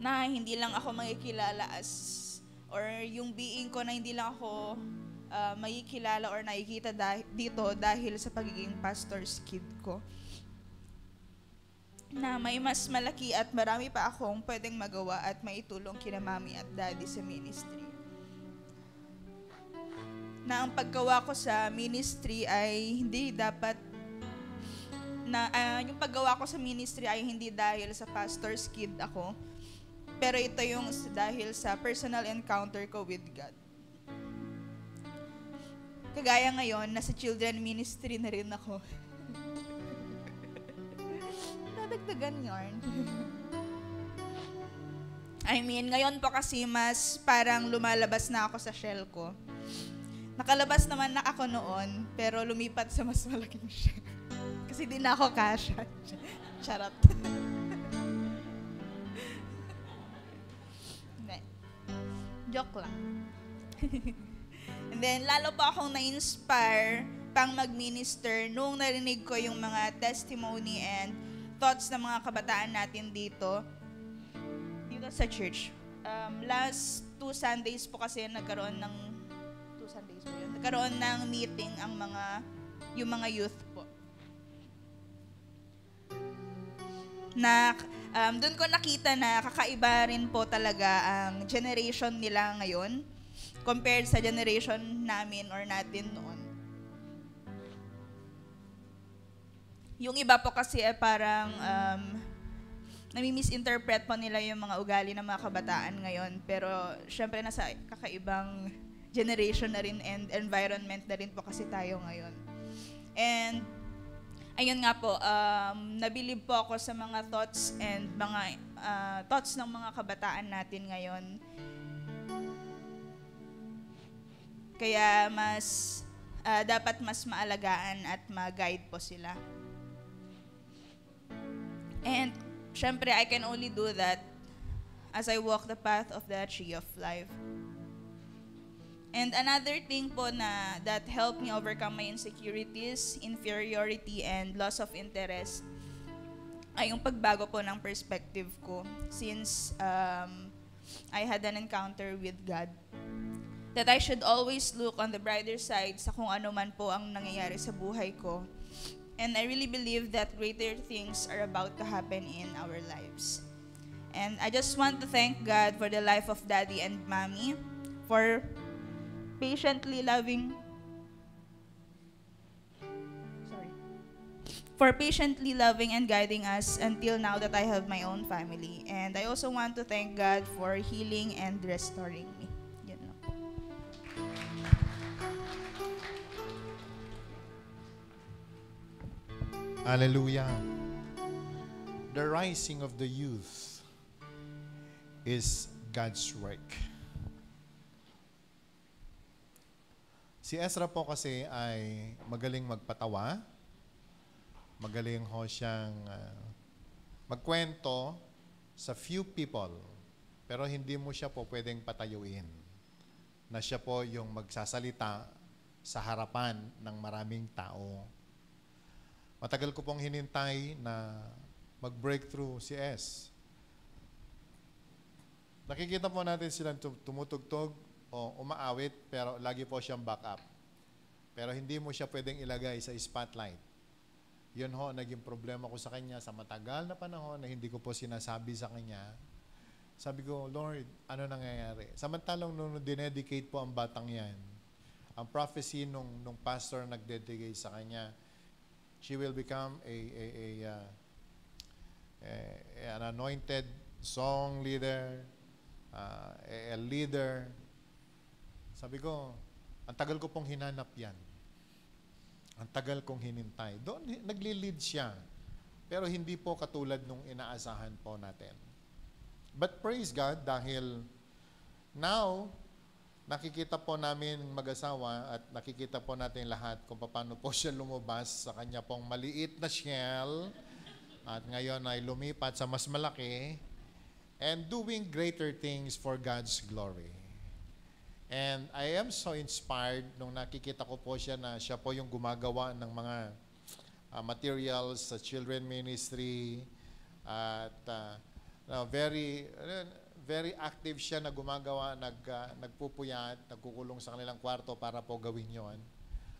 Na hindi lang ako makikilala or yung being ko na hindi lang ako makikilala or nakikita dito dahil sa pagiging pastor's kid ko. Na may mas malaki at marami pa akong pwedeng magawa at maitulong kina mami at daddy sa ministry. Na ang paggawa ko sa ministry ay hindi dapat yung paggawa ko sa ministry ay hindi dahil sa pastor's kid ako, pero ito yung dahil sa personal encounter ko with God. Kagaya ngayon, nasa children ministry na rin ako. Nadagdagan yarn. I mean, ngayon po kasi mas parang lumalabas na ako sa shell ko. Nakalabas naman na ako noon, pero lumipat sa mas malaking shell. Kasi di na ako kasha. Charot. Joke lang. And then, lalo pa akong na-inspire pang mag-minister nung narinig ko yung mga testimony and thoughts ng mga kabataan natin dito sa church. Last 2 Sundays po kasi nagkaroon ng meeting yung mga youth po. Na doon ko nakita na kakaiba rin po talaga ang generation nila ngayon compared sa generation namin or natin noon. Yung iba po kasi parang nami-misinterpret po nila yung mga ugali ng mga kabataan ngayon, pero syempre nasa kakaibang generation na rin and environment na rin po kasi tayo ngayon. And ayun nga po, nabilib po ako sa mga thoughts and mga thoughts ng mga kabataan natin ngayon. Kaya dapat mas maalagaan at ma-guide po sila. And syempre, I can only do that as I walk the path of the tree of life. And another thing po that helped me overcome my insecurities, inferiority, and loss of interest ay yung pagbago po ng perspective ko since I had an encounter with God. That I should always look on the brighter side sa kung ano man po ang nangyayari sa buhay ko. And I really believe that greater things are about to happen in our lives. And I just want to thank God for the life of Daddy and Mommy, for patiently loving and guiding us until now that I have my own family. And I also want to thank God for healing and restoring me. Yan lang po. Hallelujah. The rising of the youth is God's work. Si Ezra po kasi ay magaling magpatawa, magaling ho siyang magkwento sa few people, pero hindi mo siya po pwedeng patayuin. na siya po yung magsasalita sa harapan ng maraming tao. Matagal ko pong hinintay na mag-breakthrough si S. Nakikita po natin silang tumutugtog o umaawit, pero lagi po siyang backup. Pero hindi mo siya pwedeng ilagay sa spotlight. Yun ho, naging problema ko sa kanya sa matagal na panahon na hindi ko po sinasabi sa kanya. Sabi ko, Lord, ano nangyayari? Samantalang nung dinedicate po ang batang yan, ang prophecy nung pastor nagdedicate sa kanya, she will become an anointed song leader, a leader. Sabi ko, ang tagal ko pong hinanap yan. Ang tagal kong hinintay. Doon, nagli-lead siya. Pero hindi po katulad nung inaasahan po natin. But praise God, dahil now, nakikita po namin mag-asawa at nakikita po natin lahat kung paano po siya lumabas sa kanya pong maliit na shell at ngayon ay lumipat sa mas malaki and doing greater things for God's glory. And I am so inspired nung nakikita ko po siya na siya po yung gumagawa ng mga materials sa children ministry at very active siya na gumagawa, nagpupuyat, nagkukulong sa kanilang kwarto para po gawin yon.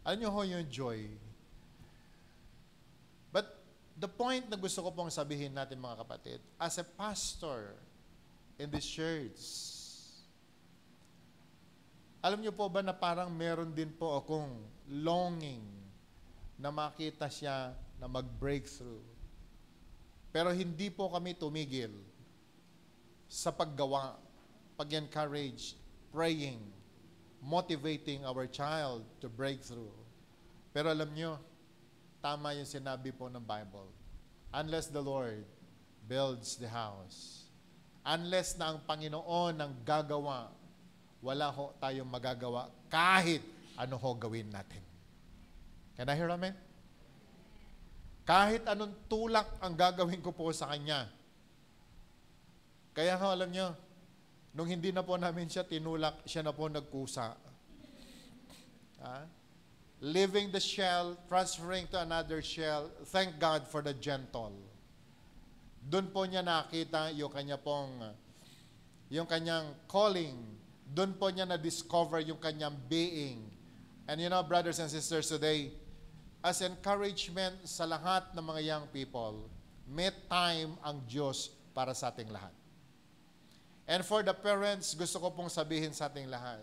Alam niyo ho yung joy. But the point na gusto ko pong sabihin natin mga kapatid, as a pastor in this church, alam niyo po ba na parang meron din po akong longing na makita siya na mag-breakthrough. Pero hindi po kami tumigil sa paggawa, pag-encourage, praying, motivating our child to break through. Pero alam nyo, tama yung sinabi po ng Bible. Unless the Lord builds the house, unless na ang Panginoon ang gagawa, wala ho tayong magagawa kahit ano ho gawin natin. Can I hear amen? Kahit anong tulak ang gagawin ko po sa Kanya. Kaya ho, alam nyo, nung hindi na po namin siya tinulak, siya na po nagkusa. Leaving the shell, transferring to another shell, thank God for the gentle. Doon po niya nakita yung kanyang calling. Doon po niya na-discover yung kanyang being. And you know, brothers and sisters, today, as encouragement sa lahat ng mga young people, may time ang Diyos para sa ating lahat. And for the parents, gusto ko pong sabihin sa ating lahat,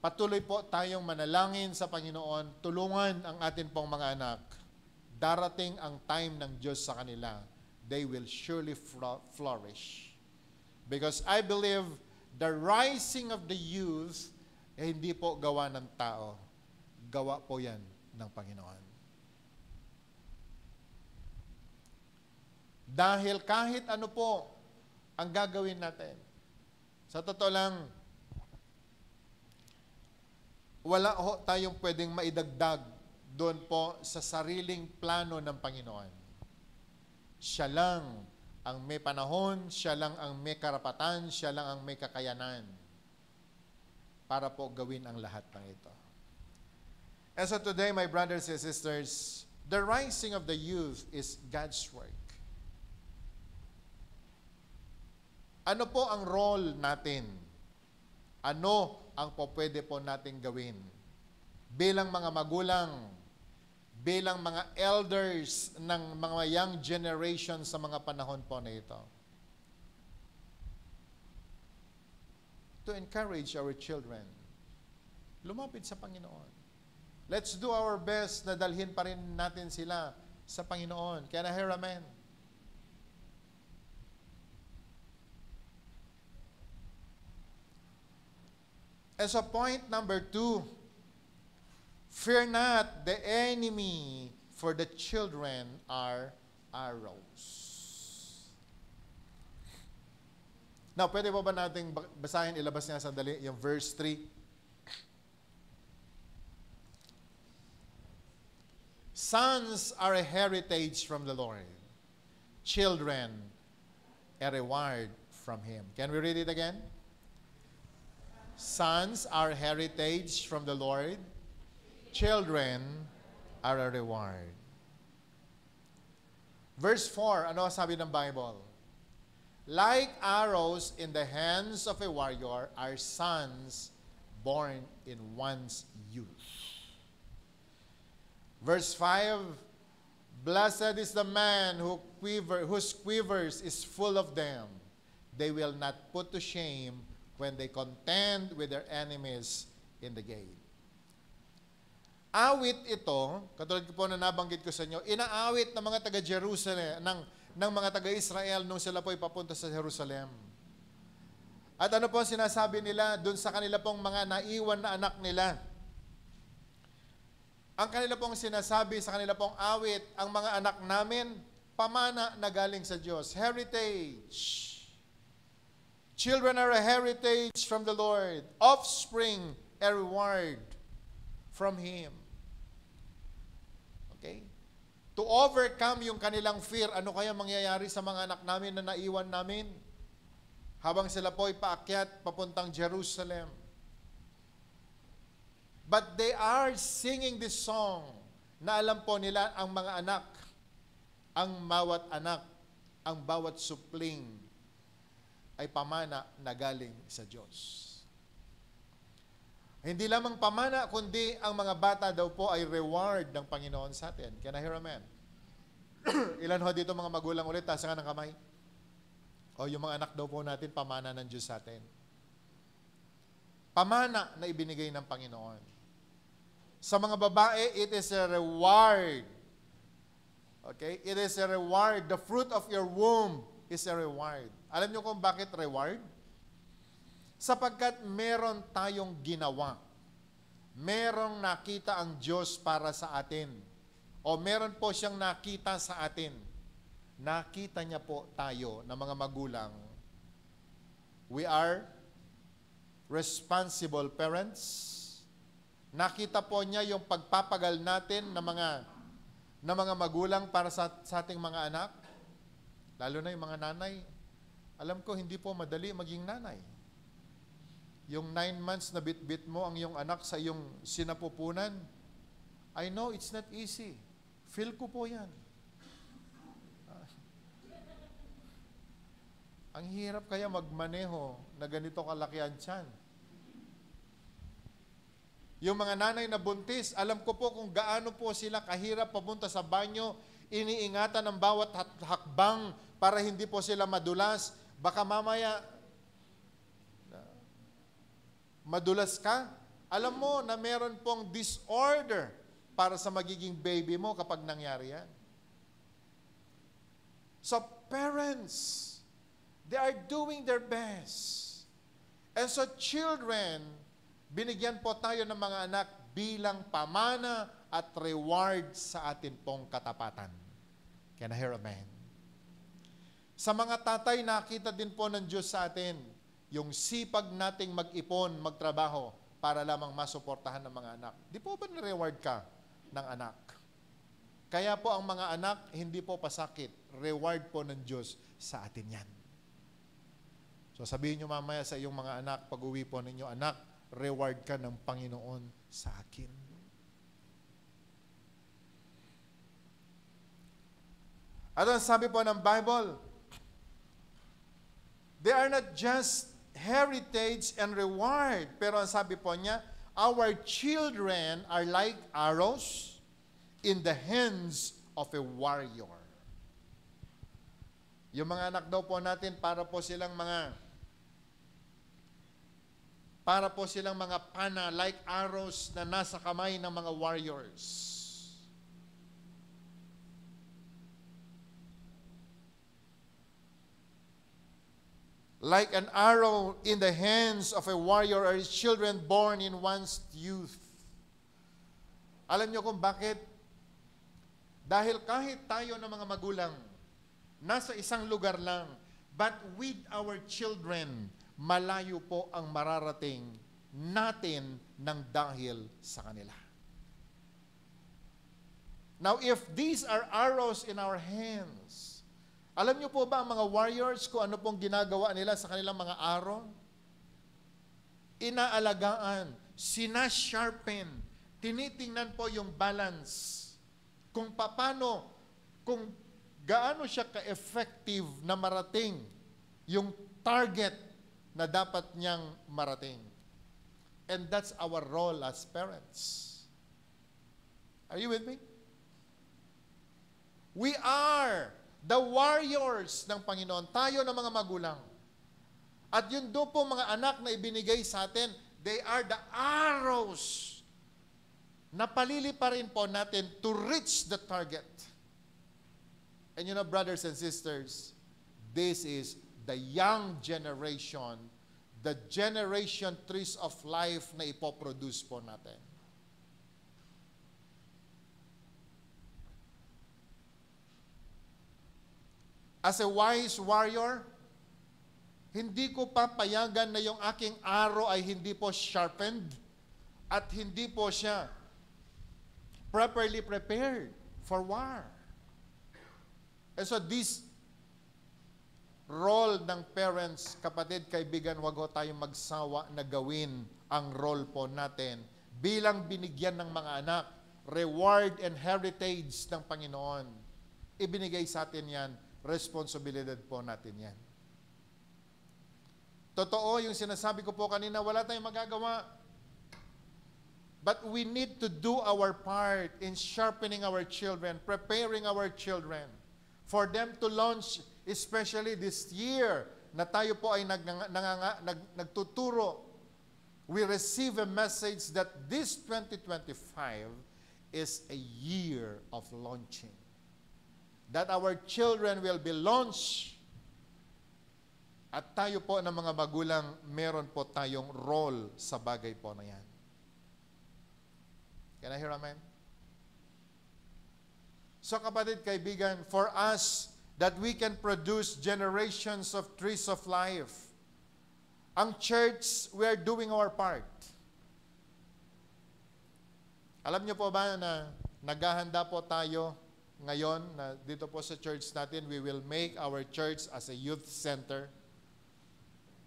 patuloy po tayong manalangin sa Panginoon, tulungan ang atin pong mga anak. Darating ang time ng Diyos sa kanila. They will surely flourish. Because I believe the rising of the youth, hindi po gawa ng tao. Gawa po yan ng Panginoon. Dahil kahit ano po ang gagawin natin, sa totoo lang, wala ho tayong pwedeng maidagdag doon po sa sariling plano ng Panginoon. Siya lang ang may panahon, siya lang ang may karapatan, siya lang ang may kakayanan para po gawin ang lahat ng ito. And so today, my brothers and sisters, the rising of the youth is God's work. Ano po ang role natin? Ano ang pwede po natin gawin? Bilang mga magulang, bilang mga elders ng mga young generation sa mga panahon po na ito. To encourage our children, lumapit sa Panginoon. Let's do our best na dalhin pa rin natin sila sa Panginoon. Can I hear amen? As a point number 2, fear not the enemy, for the children are arrows. Now, pwede ba nating basahin, ilabas niya sandali, yung verse 3? Sons are a heritage from the Lord. Children, a reward from Him. Can we read it again? Sons are heritage from the Lord. Children are a reward. Verse 4, ano sabi ng Bible? Like arrows in the hands of a warrior are sons born in one's youth. Verse 5, blessed is the man whose quivers is full of them. They will not put to shame when they contend with their enemies in the gate. Awit ito, katulad ko po na nabanggit ko sa inyo, inaawit ng mga taga-Jerusalem, ng mga taga-Israel nung sila po ipapunta sa Jerusalem. At ano po sinasabi nila dun sa kanila pong mga naiwan na anak nila? Ang kanila pong sinasabi sa kanila pong awit, ang mga anak namin, pamana na galing sa Diyos. Heritage. Children are a heritage from the Lord. Offspring, a reward from Him. Okay? To overcome yung kanilang fear, ano kaya mangyayari sa mga anak namin na naiwan namin? Habang sila po ay paakyat papuntang Jerusalem. But they are singing this song na alam po nila ang mga anak, ang bawat supling ay pamana na galing sa Diyos. Hindi lamang pamana, kundi ang mga bata daw po ay reward ng Panginoon sa atin. Can I hear amen? Ilan ho dito mga magulang ulit, taas nga ng kamay? O yung mga anak daw po natin, pamana ng Diyos sa atin. Pamana na ibinigay ng Panginoon. Sa mga babae, it is a reward. Okay? It is a reward. The fruit of your womb is a reward. Alam niyo kung bakit reward? Sapagkat meron tayong ginawa. Merong nakita ang Diyos para sa atin. O meron po siyang nakita sa atin. Nakita niya po tayo na mga magulang. We are responsible parents. Nakita po niya yung pagpapagal natin ng mga magulang para sa ating mga anak. Lalo na yung mga nanay. Alam ko, hindi po madali maging nanay. Yung 9 months na bit-bit mo ang iyong anak sa iyong sinapupunan, I know it's not easy. Feel ko po yan. Ang hirap kaya magmaneho na ganito kalaki ang tiyan. Yung mga nanay na buntis, alam ko po kung gaano po sila kahirap papunta sa banyo, iniingatan ng bawat hakbang para hindi po sila madulas. Baka mamaya, madulas ka. Alam mo na meron pong disorder para sa magiging baby mo kapag nangyari yan. So parents, they are doing their best. And so children, binigyan po tayo ng mga anak bilang pamana at reward sa atin pong katapatan. Can I hear amen? Sa mga tatay, nakita din po ng Diyos sa atin yung sipag nating mag-ipon, magtrabaho para lamang masuportahan ng mga anak. Di po ba ni-reward ka ng anak? Kaya po ang mga anak, hindi po pasakit. Reward po ng Diyos sa atin yan. So sabihin nyo mamaya sa iyong mga anak, pag uwi po ninyo, anak, reward ka ng Panginoon sa akin. At ang sabi po ng Bible, they are not just heritage and reward, pero ang sabi po niya, our children are like arrows in the hands of a warrior. Yung mga anak daw po natin, para po silang mga pana, like arrows na nasa kamay ng mga warriors. Like an arrow in the hands of a warrior are his children born in one's youth. Alam niyo kung bakit? Dahil kahit tayo ng mga magulang, nasa isang lugar lang, but with our children, malayo po ang mararating natin ng dahil sa kanila. Now, if these are arrows in our hands, alam niyo po ba ang mga warriors kung ano pong ginagawa nila sa kanilang mga arrow? inaalagaan, sinasharpen, tinitingnan po yung balance. Kung paano, kung gaano siya ka-effective na marating yung target na dapat niyang marating. And that's our role as parents. Are you with me? We are the warriors ng Panginoon. Tayo na mga magulang. At yun do po mga anak na ibinigay sa atin, they are the arrows na palili pa rin po natin to reach the target. And you know, brothers and sisters, this is the young generation, the generation trees of life na ipoproduce po natin. As a wise warrior, hindi ko papayagan na yung aking arrow ay hindi po sharpened at hindi po siya properly prepared for war. And so this role ng parents, kapatid, kaibigan, wag ho tayong magsawa na gawin ang role po natin bilang binigyan ng mga anak, reward and heritage ng Panginoon. Ibinigay sa atin yan, responsibilidad po natin yan. Totoo yung sinasabi ko po kanina, wala tayong magagawa. But we need to do our part in sharpening our children, preparing our children for them to launch, especially this year na tayo po ay nagtuturo. We receive a message that this 2025 is a year of launching. That our children will be launched. At tayo po ng mga magulang, meron po tayong role sa bagay po na yan. Can I hear amen? So kapatid, kaibigan, for us that we can produce generations of trees of life, ang church, we are doing our part. Alam niyo po ba na naghahanda po tayo ngayon na dito po sa church natin, we will make our church as a youth center.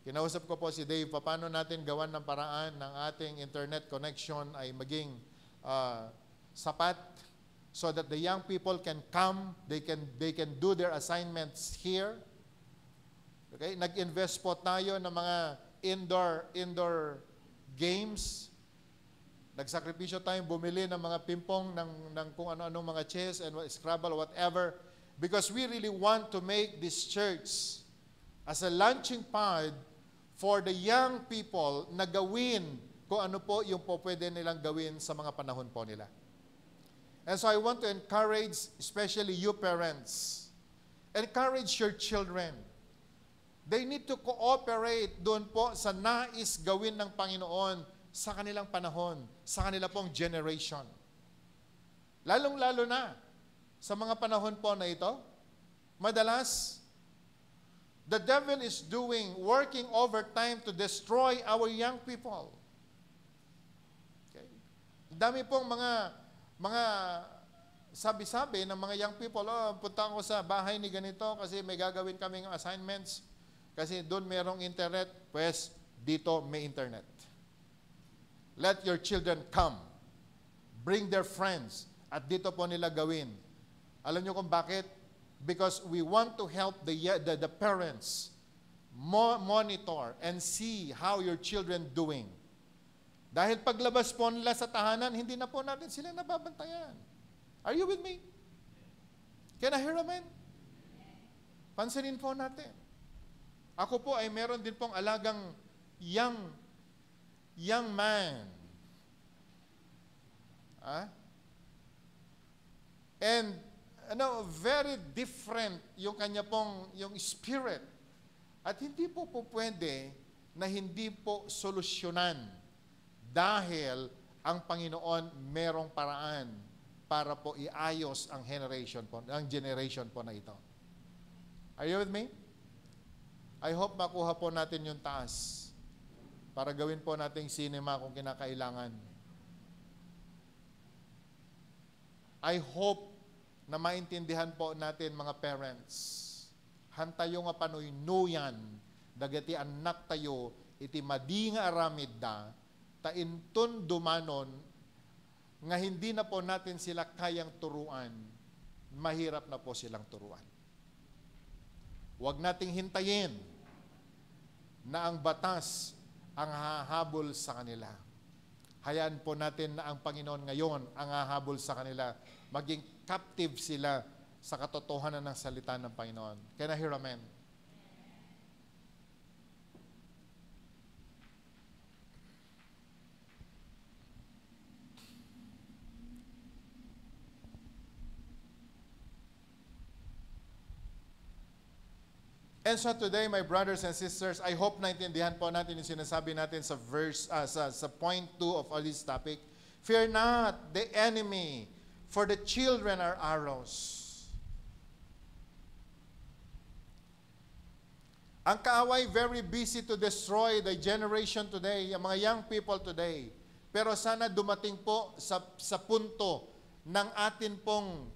Kinausap ko po si Dave, paano natin gawan ng paraan ng ating internet connection ay maging sapat so that the young people can come, they can do their assignments here. Okay? Nag-invest po tayo ng mga indoor games. Nagsakripisyo tayong bumili ng mga pimpong ng kung ano-anong mga chess and Scrabble, whatever, because we really want to make this church as a launching pad for the young people na gawin kung ano po yung po pwede nilang gawin sa mga panahon po nila. And so I want to encourage, especially you parents, encourage your children. They need to cooperate doon po sa nais gawin ng Panginoon sa kanilang panahon, sa kanila pong generation. Lalong-lalo na sa mga panahon po na ito, madalas, the devil is working overtime to destroy our young people. Okay? Dami pong mga sabi-sabi ng mga young people, punta ako sa bahay ni ganito kasi may gagawin kaming assignments, kasi doon merong internet, pues dito may internet. Let your children come. Bring their friends. At dito po nila gawin. Alam niyo kung bakit? Because we want to help the parents monitor and see how your children doing. Dahil paglabas po nila sa tahanan, hindi na po natin sila nababantayan. Are you with me? Can I hear amen? Pansinin po natin. Ako po ay meron din pong alagang young man. And very different yung kanya pong yung spirit. At hindi po pwede na hindi po solusyonan dahil ang Panginoon merong paraan para po iayos ang generation po na ito. Are you with me? I hope makuha po natin yung taas para gawin po nating cinema kung kinakailangan. I hope na maintindihan po natin mga parents. Hantayo nga panuynuyan, dagiti anak tayo, iti madi nga aramid da, ta inton dumanon, nga hindi na po natin sila kayang turuan, mahirap na po silang turuan. Huwag nating hintayin na ang batas ang hahabol sa kanila. Hayaan po natin na ang Panginoon ngayon ang hahabol sa kanila. Maging captive sila sa katotohanan ng salita ng Panginoon. Can I hear amen? And so today, my brothers and sisters, I hope naintindihan po natin yung sinasabi natin sa sa point 2 of all this topic. Fear not the enemy, for the children are arrows. Ang kaaway very busy to destroy the generation today, yung mga young people today. Pero sana dumating po sa punto ng atin pong,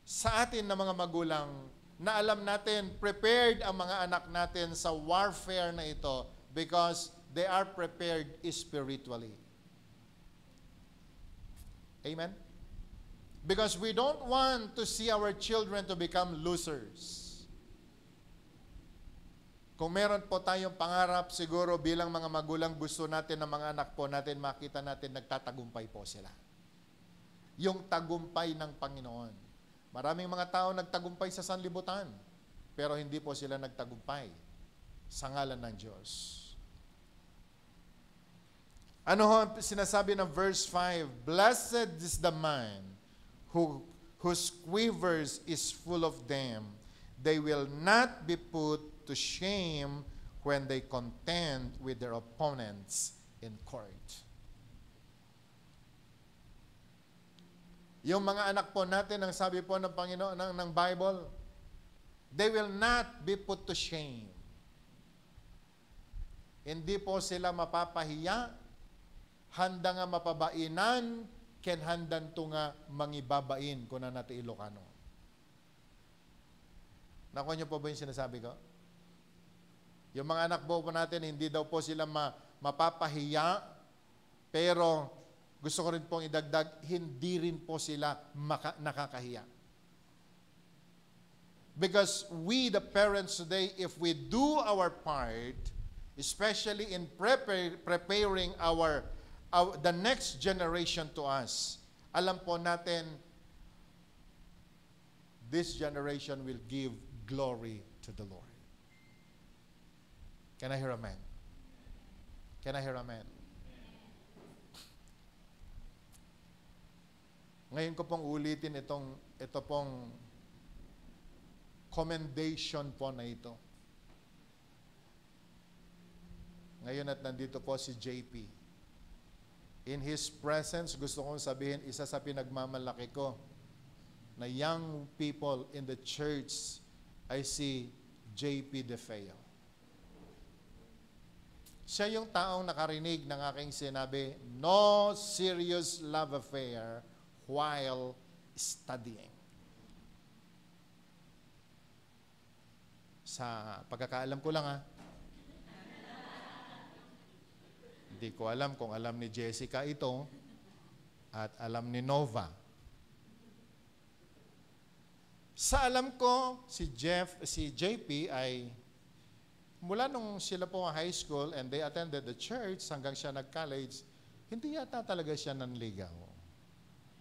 sa atin na mga magulang, na alam natin, prepared ang mga anak natin sa warfare na ito because they are prepared spiritually. Amen? Because we don't want to see our children to become losers. Kung meron po tayong pangarap, siguro bilang mga magulang, gusto natin ng mga anak po natin, makita natin nagtatagumpay po sila. Yung tagumpay ng Panginoon. Maraming mga tao nagtagumpay sa sanlibutan, pero hindi po sila nagtagumpay sa ngalan ng Diyos. Ano ho sinasabi ng verse 5? Blessed is the man whose quivers is full of them. They will not be put to shame when they contend with their opponents in court. Yung mga anak po natin, ang sabi po ng Panginoon ng Bible, they will not be put to shame. Hindi po sila mapapahiya, handa nga mapabainan, ken handan to nga mangibabain, kung na natin Ilocano. Nakuha niyo po ba yung sinasabi ko? Yung mga anak po natin, hindi daw po sila mapapahiya, pero gusto ko rin pong idagdag, hindi rin po sila nakakahiya. Because we, the parents today, if we do our part, especially in preparing the next generation to us, alam po natin, this generation will give glory to the Lord. Can I hear amen? Can I hear amen? Ngayon ko pong ulitin ito pong commendation po na ito. Ngayon at nandito po si JP. In his presence, gusto kong sabihin, isa sa pinagmamalaki ko na young people in the church, I see JP De Feo. Siya yung taong nakarinig ng aking sinabi, no serious love affair while studying. Sa pagkakaalam ko lang hindi ko alam kung alam ni Jessica ito at alam ni Nova. Sa alam ko, si JP ay mula nung sila po high school and they attended the church hanggang siya nag-college, hindi yata talaga siya nanligaw.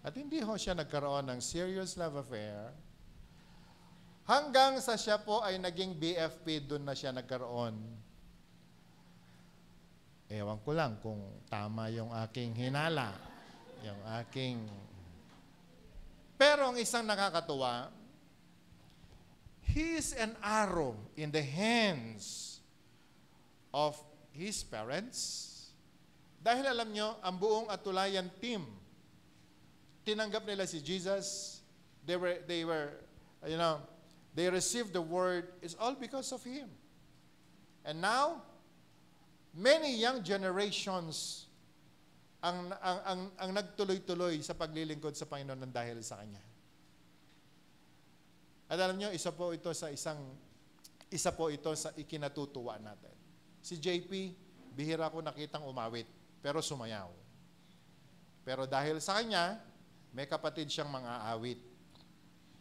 At hindi ho siya nagkaroon ng serious love affair. Hanggang sa siya po ay naging BFP, doon na siya nagkaroon. Ewan ko lang kung tama yung aking hinala. Yung aking... Pero ang isang nakakatuwa, he is an arrow in the hands of his parents. Dahil alam nyo, ang buong Atulayan team, tinanggap nila si Jesus. They received the word. It's all because of him. And now, many young generations ang nagtuloy-tuloy sa paglilingkod sa Panginoon ng dahil sa kanya. At alam nyo, isa po ito sa ikinatutuwa natin. Si JP, bihira ko nakitang umawit, pero sumayaw. Pero dahil sa kanya, may kapatid siyang mga awit.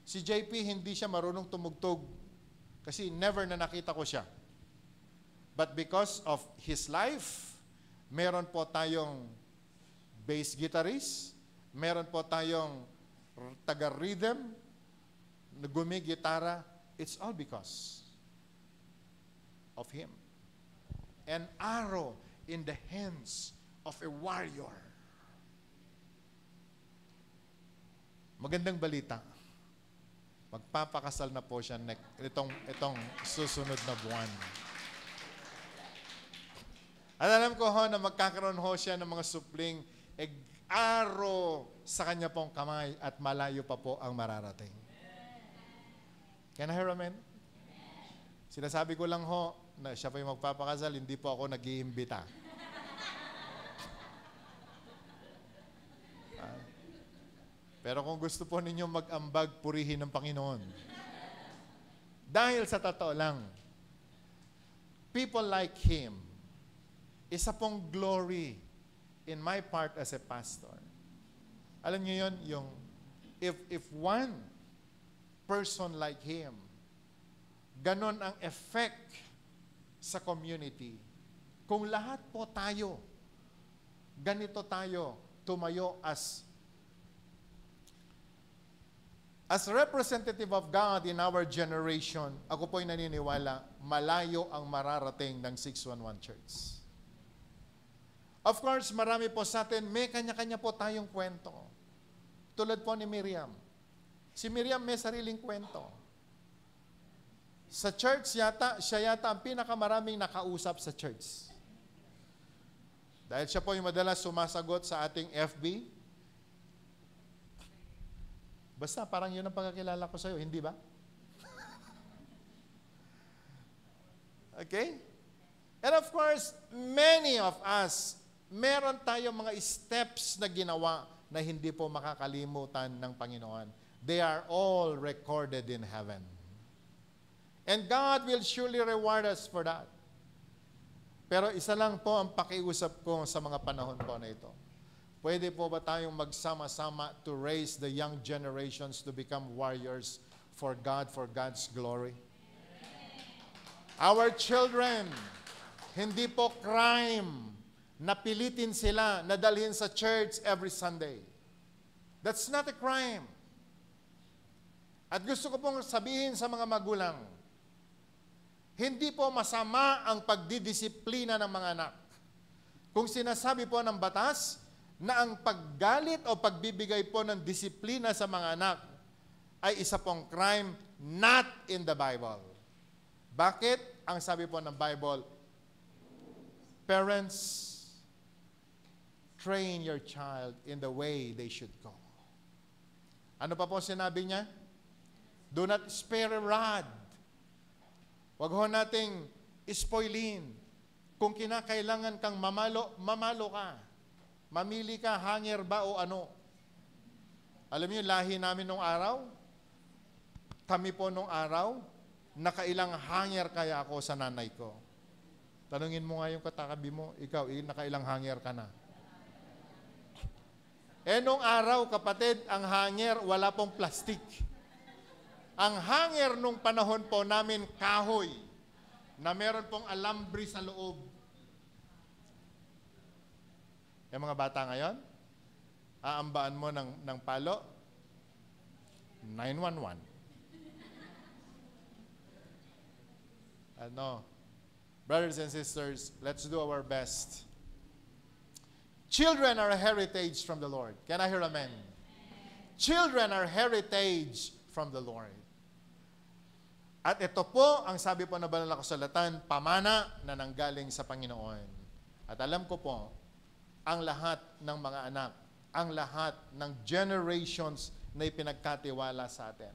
Si JP, hindi siya marunong tumugtog kasi never na nakita ko siya. But because of his life, meron po tayong bass guitarist, meron po tayong taga-rhythm, gumigitara. It's all because of him. An arrow in the hands of a warrior. Magandang balita. Magpapakasal na po siya itong susunod na buwan. At alam ko ho na magkakaroon ho siya ng mga supling arrow sa kanya pong kamay at malayo pa po ang mararating. Can I hear amen? Sinasabi ko lang ho na siya po yung magpapakasal, hindi po ako nag-iimbita. Pero kung gusto po ninyo mag-ambag, purihin ng Panginoon. Dahil sa totoo lang, people like him, isa pong glory in my part as a pastor. Alam niyo yun, yung if one person like him, ganon ang effect sa community. Kung lahat po tayo, ganito tayo, tumayo as representative of God in our generation, ako po'y naniniwala, malayo ang mararating ng 611 Church. Of course, marami po sa atin, may kanya-kanya po tayong kwento. Tulad po ni Miriam. Si Miriam may sariling kwento. Sa church siya yata ang pinakamaraming nakausap sa church. Dahil siya po yung madalas sumasagot sa ating FB. Basta parang yun ang pagkakilala ko sa'yo, hindi ba? Okay? And of course, many of us, meron tayong mga steps na ginawa na hindi po makakalimutan ng Panginoon. They are all recorded in heaven. And God will surely reward us for that. Pero isa lang po ang pakiusap ko sa mga panahon po na ito. Pwede po ba tayong magsama-sama to raise the young generations to become warriors for God, for God's glory? Our children, hindi po crime na pilitin sila na dalhin sa church every Sunday. That's not a crime. At gusto ko pong sabihin sa mga magulang, hindi po masama ang pagdidisiplina ng mga anak. Kung sinasabi po ng batas na ang paggalit o pagbibigay po ng disiplina sa mga anak ay isa pong crime not in the Bible. Bakit? Ang sabi po ng Bible, parents, train your child in the way they should go. Ano pa po sinabi niya? Do not spare a rod. Huwag ho nating spoilin. Kung kinakailangan kang mamalo, mamalo ka. Mamili ka, hanger ba o ano? Alam niyo, lahi namin nung araw, kami po nung araw, nakailang hanger kaya ako sa nanay ko. Tanungin mo nga yung katakabi mo, ikaw, nakailang hanger ka na? Nung araw, kapatid, ang hanger, wala pong plastic. Ang hanger nung panahon po namin, kahoy, na meron pong alambre sa loob. Yung mga bata ngayon, aambaan mo ng palo, 911. Brothers and sisters, let's do our best. Children are a heritage from the Lord. Can I hear amen? Children are heritage from the Lord. At ito po, ang sabi po na banal na kasulatan, pamana na nanggaling sa Panginoon. At alam ko po, ang lahat ng mga anak, ang lahat ng generations na ipinagkatiwala sa atin.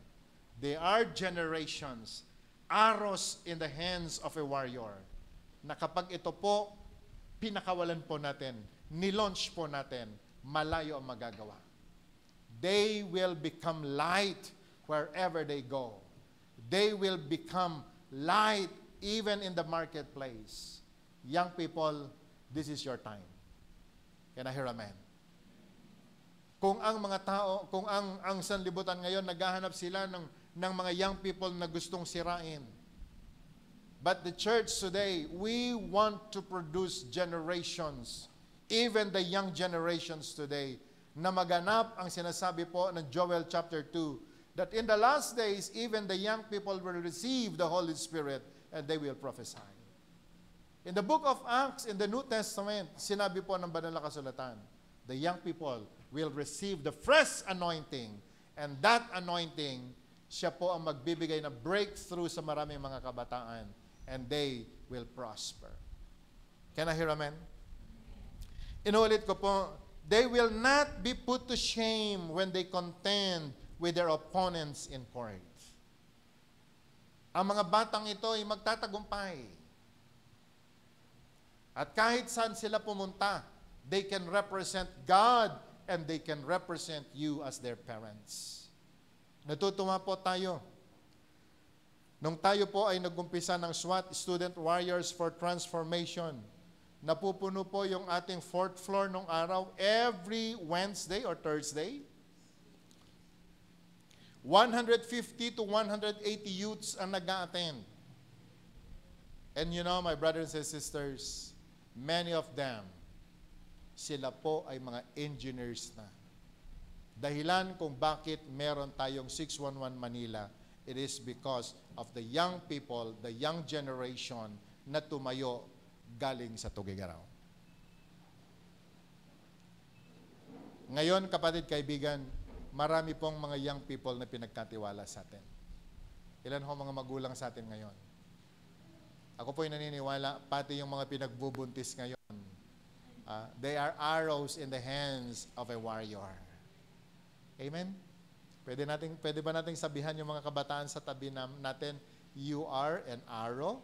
They are generations, arrows in the hands of a warrior, na kapag ito po, pinakawalan po natin, nilaunch po natin, malayo ang magagawa. They will become light wherever they go. They will become light even in the marketplace. Young people, this is your time. Can I hear amen? Kung ang mga tao, kung ang sanlibutan ngayon, naghahanap sila ng mga young people na gustong sirain. But the church today, we want to produce generations, even the young generations today, na maganap ang sinasabi po ng Joel chapter 2, that in the last days, even the young people will receive the Holy Spirit and they will prophesy. In the book of Acts, in the New Testament, sinabi po ng banal na kasulatan, the young people will receive the fresh anointing, and that anointing, siya po ang magbibigay na breakthrough sa maraming mga kabataan, and they will prosper. Can I hear amen? Inuulit ko po, they will not be put to shame when they contend with their opponents in court. Ang mga batang ito ay magtatagumpay. At kahit saan sila pumunta, they can represent God and they can represent you as their parents. Natutuwa po tayo. Nung tayo po ay nag-umpisa ng SWAT, Student Warriors for Transformation, napupuno po yung ating 4th floor nung araw every Wednesday or Thursday. 150 to 180 youths ang nag-a-attend. And you know, my brothers and sisters, many of them, sila po ay mga engineers na. Dahilan kung bakit meron tayong 611 Manila, it is because of the young people, the young generation na tumayo galing sa Tugigaraw. Ngayon, kapatid, kaibigan, marami pong mga young people na pinagkatiwala sa atin. Ilan ho mga magulang sa atin ngayon? Ako po'y naniniwala, pati yung mga pinagbubuntis ngayon, they are arrows in the hands of a warrior. Amen? Pwede ba nating sabihan yung mga kabataan sa tabi natin, you are an arrow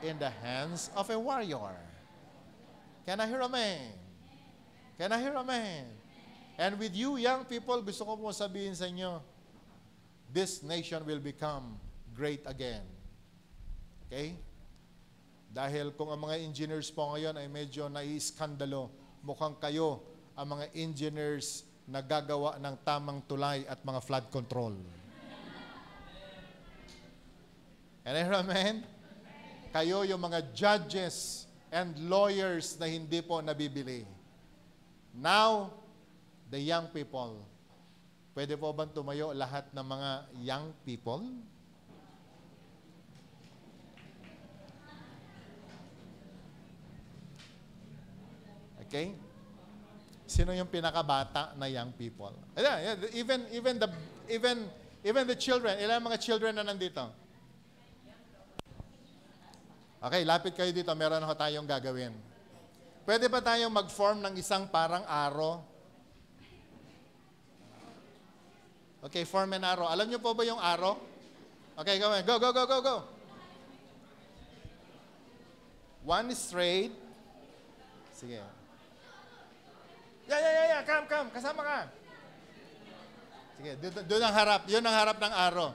in the hands of a warrior. Can I hear amen? Can I hear amen? And with you, young people, gusto ko po sabihin sa inyo, this nation will become great again. Okay? Dahil kung ang mga engineers po ngayon ay medyo naiiskandalo, mukhang kayo ang mga engineers na gagawa ng tamang tulay at mga flood control. And amen? Kayo yung mga judges and lawyers na hindi po nabibili. Now, the young people. Pwede po bang tumayo lahat ng mga young people? Okay? Sino yung pinakabata na young people? Even the children. Ilan mga children na nandito? Okay, lapit kayo dito. Meron ho tayong gagawin. Pwede ba tayong mag-form ng isang parang arrow? Okay, form an arrow. Alam niyo po ba yung arrow? Okay, go. One straight. Sige. Yeah. Come. Kasama ka. Sige, doon ang harap. Yun ang harap ng arrow.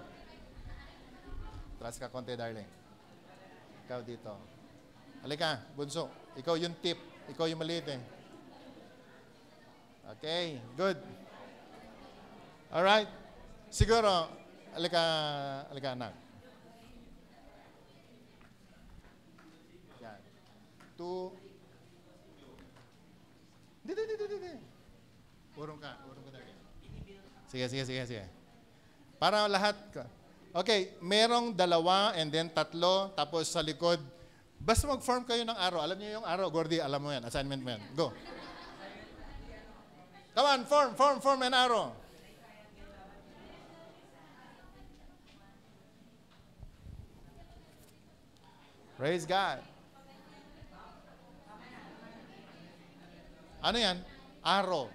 Tras ka konti, darling. Ikaw dito. Halika, bunso. Ikaw yung tip. Ikaw yung maliit eh. Okay, good. Alright. Siguro, halika anak. Yan. 2. Di. Urong ka darling. Sige. Para lahat ka. Okay, merong 2 and then 3, tapos sa likod. Basta mag-form kayo ng arrow. Alam niyo yung arrow, Gordy, alam mo yan. Assignment mo yan. Go. Come on, form an arrow. Praise God. Ano yan? Arrow.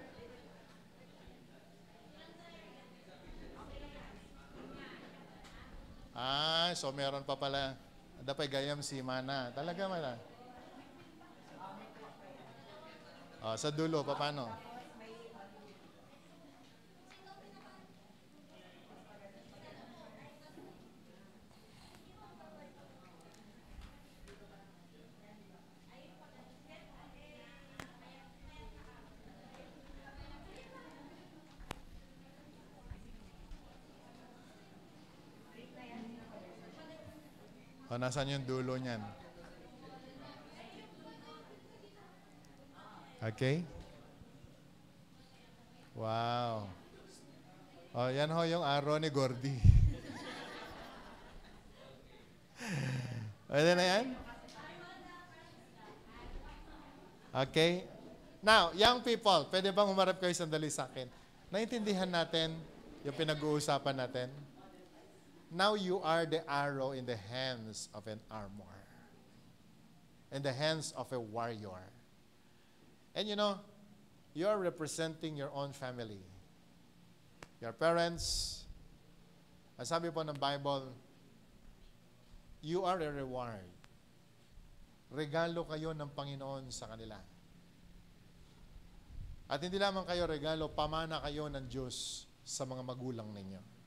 So meron pa pala. Dapat gayam si Mana. Talaga mala. Sa dulo, paano? O, nasaan yung dulo niyan? Okay? Wow. O, yan ho yung araw ni Gordy. Pwede na yan? Okay? Now, young people, pwede bang humarap kayo sandali sa akin? Naintindihan natin yung pinag-uusapan natin? Now you are the arrow in the hands of an armor. In the hands of a warrior. And you know, you are representing your own family. Your parents, ang sabi po ng Bible, you are a reward. Regalo kayo ng Panginoon sa kanila. At hindi lamang kayo regalo, pamana kayo ng Diyos sa mga magulang ninyo.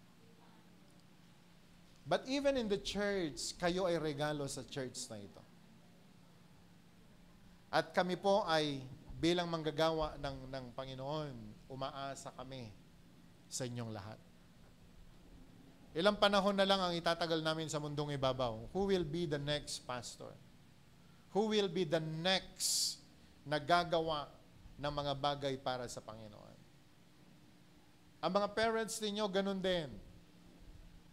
But even in the church, kayo ay regalo sa church na ito. At kami po ay bilang manggagawa ng Panginoon, umaasa kami sa inyong lahat. Ilang panahon na lang ang itatagal namin sa mundong ibabaw. Who will be the next pastor? Who will be the next na gagawa ng mga bagay para sa Panginoon? Ang mga parents ninyo, ganun din.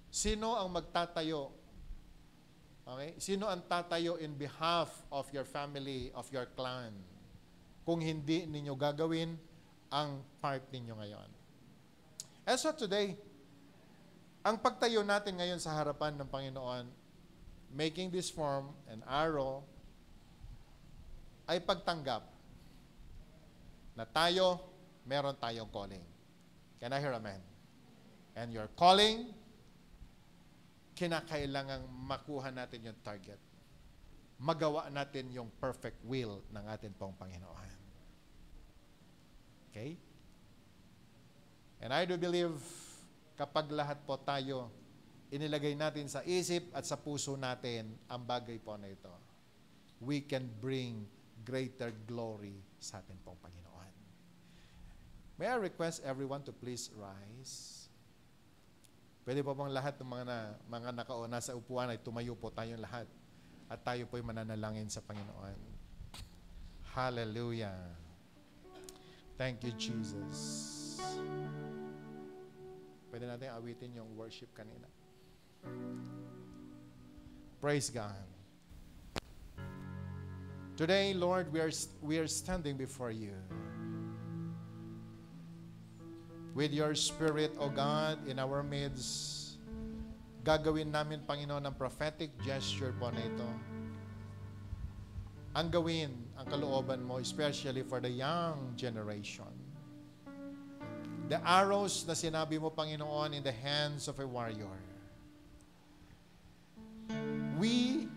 Sino ang magtatayo? Okay? Sino ang tatayo in behalf of your family, of your clan? Kung hindi ninyo gagawin ang part ninyo ngayon. And so today, ang pagtayo natin ngayon sa harapan ng Panginoon, making this form an arrow, ay pagtanggap na tayo, meron tayong calling. Can I hear amen? And your calling, kinakailangang makuha natin yung target. Magawa natin yung perfect will ng atin pong Panginoon. Okay? And I do believe, kapag lahat po tayo, inilagay natin sa isip at sa puso natin ang bagay po na ito, we can bring greater glory sa atin pong Panginoon. May I request everyone to please rise? Pwede po bang lahat ng mga nakauna sa upuan ay tumayo po tayong lahat at tayo po'y mananalangin sa Panginoon. Hallelujah. Thank you, Jesus. Pwede natin awitin yung worship kanina. Praise God. Today, Lord, we are standing before you. With your Spirit, O God, in our midst, gagawin namin, Panginoon, ang prophetic gesture po na ito. Ang gawin, ang kalooban mo, especially for the young generation. The arrows na sinabi mo, Panginoon, in the hands of a warrior. We,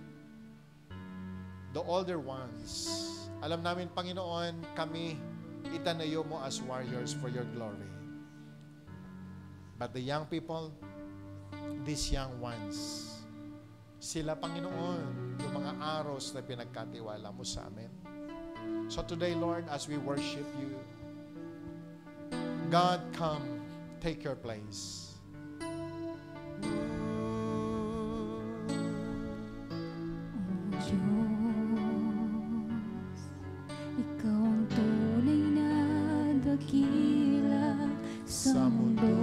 the older ones, alam namin, Panginoon, kami, itanayo mo as warriors for your glory. But the young people, these young ones, sila, Panginoon, yung mga arrows na pinagkatiwala mo sa amin. So today, Lord, as we worship you, God, come, take your place. Diyos, Ikaw ang tunay na dakila sa mundo.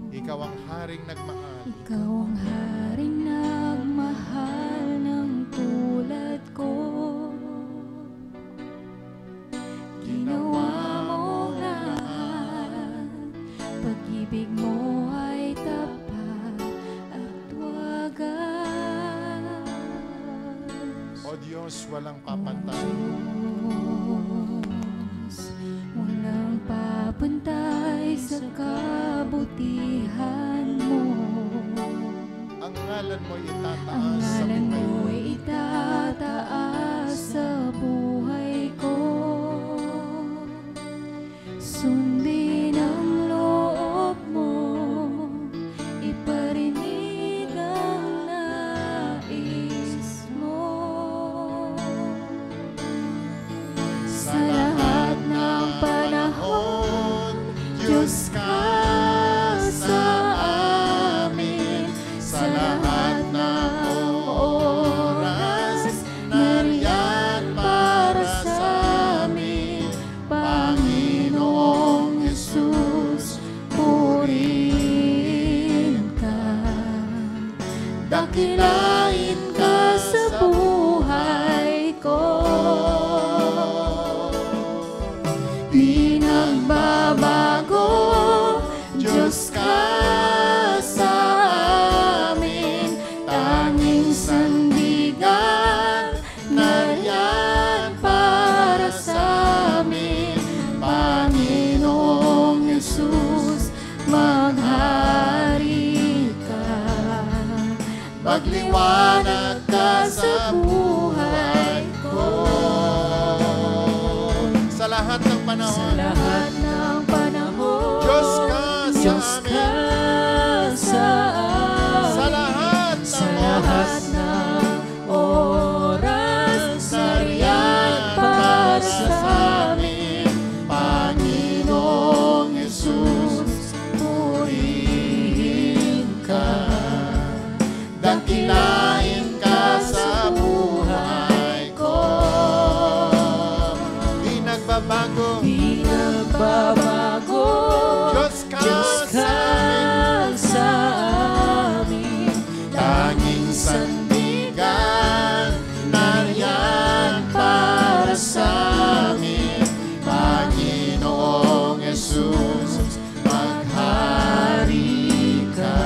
Ikaw ang haring nagmahal. Ikaw ang haring nagmahal ng tulad ko. Ginawa mo lahat, pag-ibig mo ay tapat at wagas. O Diyos, walang papantay. Diyos, walang papantay sa kabutihan mo. Ang ngalan mo itataas Ang sa ngalan buhay ko. mo'y itataas sa buhay ko. Sundin ang loob mo, iparinig ang nais mo. Sa lahat ng panahon, Diyos ka sa amin. Sa lahat ng magliwanag ka sa buhay ko. Sa lahat ng Sa panahon, lahat ng panahon, Diyos ka sa Diyos amin. ka sa Sa amin. lahat Sa ng lahat oras, ng oras, nariyan para sa amin. Panginoong Jesus, purihin ka. dakilain ka sa buhay ko. Di nagbabago, Di nagbabago, Diyos ka Diyos sa ka amin. sa amin. Tanging sandigan, nariyan para sa amin. Panginoong Jesus, maghari ka.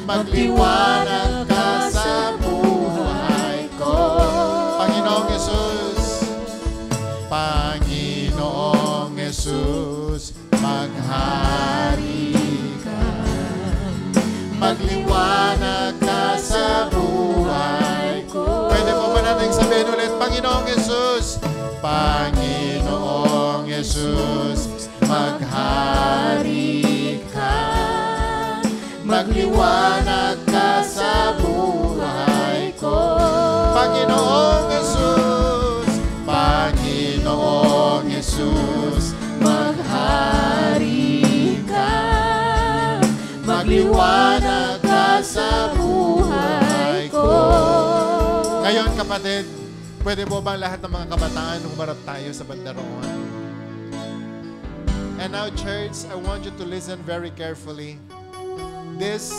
Magliwanag ka sa buhay ko. Panginoong Jesus, Panginoong Jesus, maghari ka. Magliwanag ka sa buhay ko. Pwede po ba natin sabihin ulit, Panginoong Jesus, Panginoong Jesus, maghari ka. Magliwanag ka sa buhay ko. Panginoong Jesus, Panginoong Jesus, Maghari ka, magliwanag ka sa buhay ko. Ngayon kapatid, pwede po ba lahat ng mga kabataan humarap tayo sa bandaroon? And now church, I want you to listen very carefully. This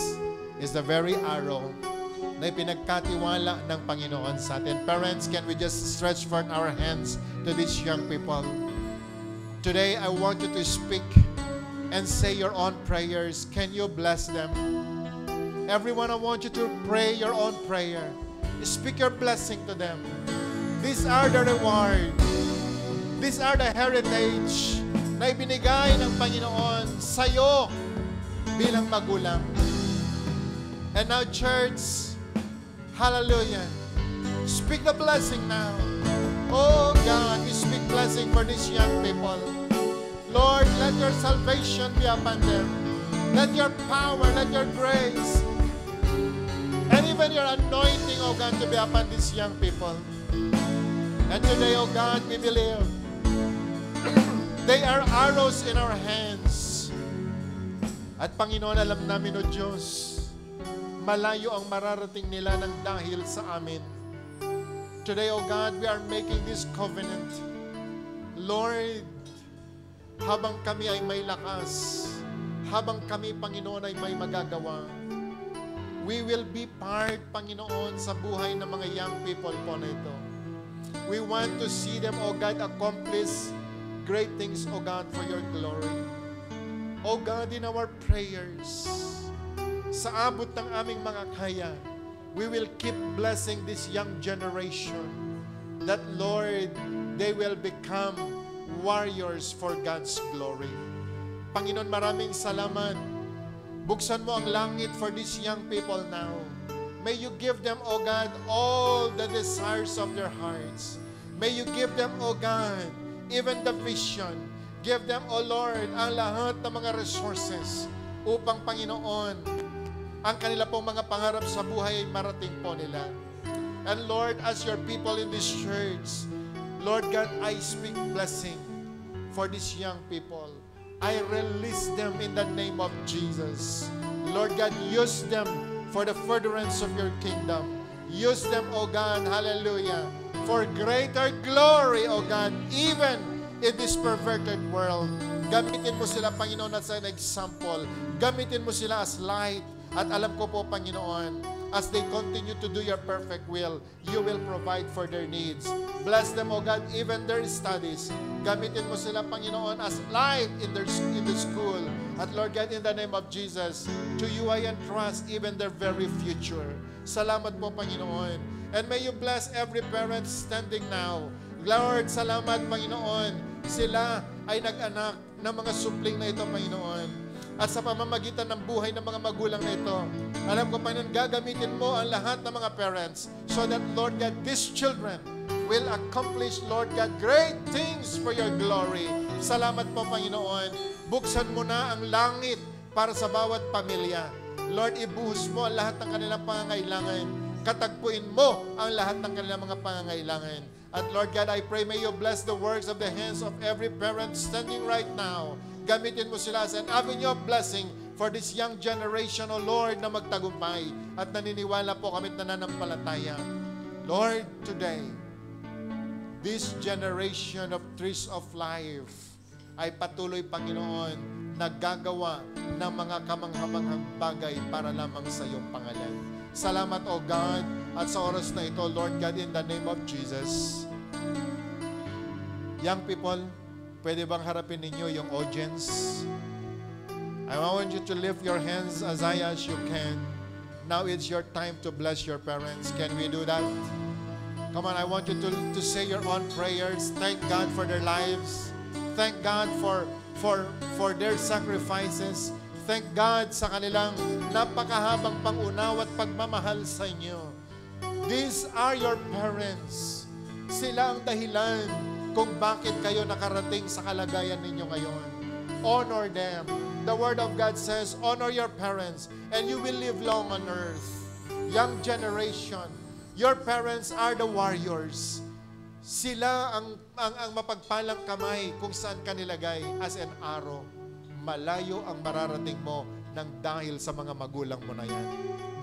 is the very arrow na ipinagkatiwala ng Panginoon sa atin. Parents, can we just stretch forth our hands to these young people? Today, I want you to speak and say your own prayers. Can you bless them? Everyone, I want you to pray your own prayer. Speak your blessing to them. These are the reward. These are the heritage na ibinigay ng Panginoon sa'yo bilang magulang. And now, church, hallelujah. Speak the blessing now. Oh God, we speak blessing for these young people. Lord, let your salvation be upon them. Let your power, let your grace, and even your anointing, oh God, to be upon these young people. And today, oh God, we believe they are arrows in our hands. At Panginoon, alam namin, O Diyos, malayo ang mararating nila ng dahil sa amin. Today, O God, we are making this covenant. Lord, habang kami ay may lakas, habang kami, Panginoon, ay may magagawa, we will be part, Panginoon, sa buhay ng mga young people po na ito. We want to see them, O God, accomplish great things, O God, for your glory. O God, in our prayers, sa abot ng aming mga kaya, we will keep blessing this young generation that, Lord, they will become warriors for God's glory. Panginoon, maraming salamat. Buksan mo ang langit for these young people now. May you give them, O God, all the desires of their hearts. May you give them, O God, even the vision. Give them, O Lord, ang lahat ng mga resources upang, Panginoon, ang kanila pong mga pangarap sa buhay ay marating po nila. And Lord, as your people in this church, Lord God, I speak blessing for these young people. I release them in the name of Jesus. Lord God, use them for the furtherance of your kingdom. Use them, O God, hallelujah, for greater glory, O God, even in this perverted world. Gamitin mo sila, Panginoon, as an example. Gamitin mo sila as light. At alam ko po, Panginoon, as they continue to do your perfect will, you will provide for their needs. Bless them, O God, even their studies. Gamitin mo sila, Panginoon, as light in the school. At Lord God, in the name of Jesus, to you I entrust even their very future. Salamat po, Panginoon. And may you bless every parent standing now. Lord, salamat, Panginoon. Sila ay nag-anak ng mga supling na ito, Panginoon. at sa pamamagitan ng buhay ng mga magulang na ito. Alam ko, Panginoon, gagamitin mo ang lahat ng mga parents so that, Lord God, these children will accomplish, Lord God, great things for your glory. Salamat po, Panginoon. Buksan mo na ang langit para sa bawat pamilya. Lord, ibuhos mo ang lahat ng kanilang pangangailangan. Katagpuin mo ang lahat ng kanilang mga pangangailangan. At Lord God, I pray, may you bless the works of the hands of every parent standing right now. Gamitin mo sila as an avenue of blessing for this young generation, O Lord, na magtagumpay. At naniniwala po kami at nananampalataya. Lord, today, this generation of trees of life ay patuloy, Panginoon, naggagawa ng mga kamanghamanghang bagay para lamang sa iyong pangalan. Salamat, O God, at sa oras na ito, Lord God, in the name of Jesus. Young people, pwede bang harapin ninyo yung audience? I want you to lift your hands as high as you can. Now it's your time to bless your parents. Can we do that? Come on, I want you to say your own prayers. Thank God for their lives. Thank God for their sacrifices. Thank God sa kanilang napakahabang pangunawa at pagmamahal sa inyo. These are your parents. Sila ang dahilan kung bakit kayo nakarating sa kalagayan ninyo ngayon. Honor them. The Word of God says, honor your parents and you will live long on earth. Young generation, your parents are the warriors. Sila ang mapagpalang kamay kung saan ka nilagay as an arrow. Malayo ang mararating mo nang dahil sa mga magulang mo na yan.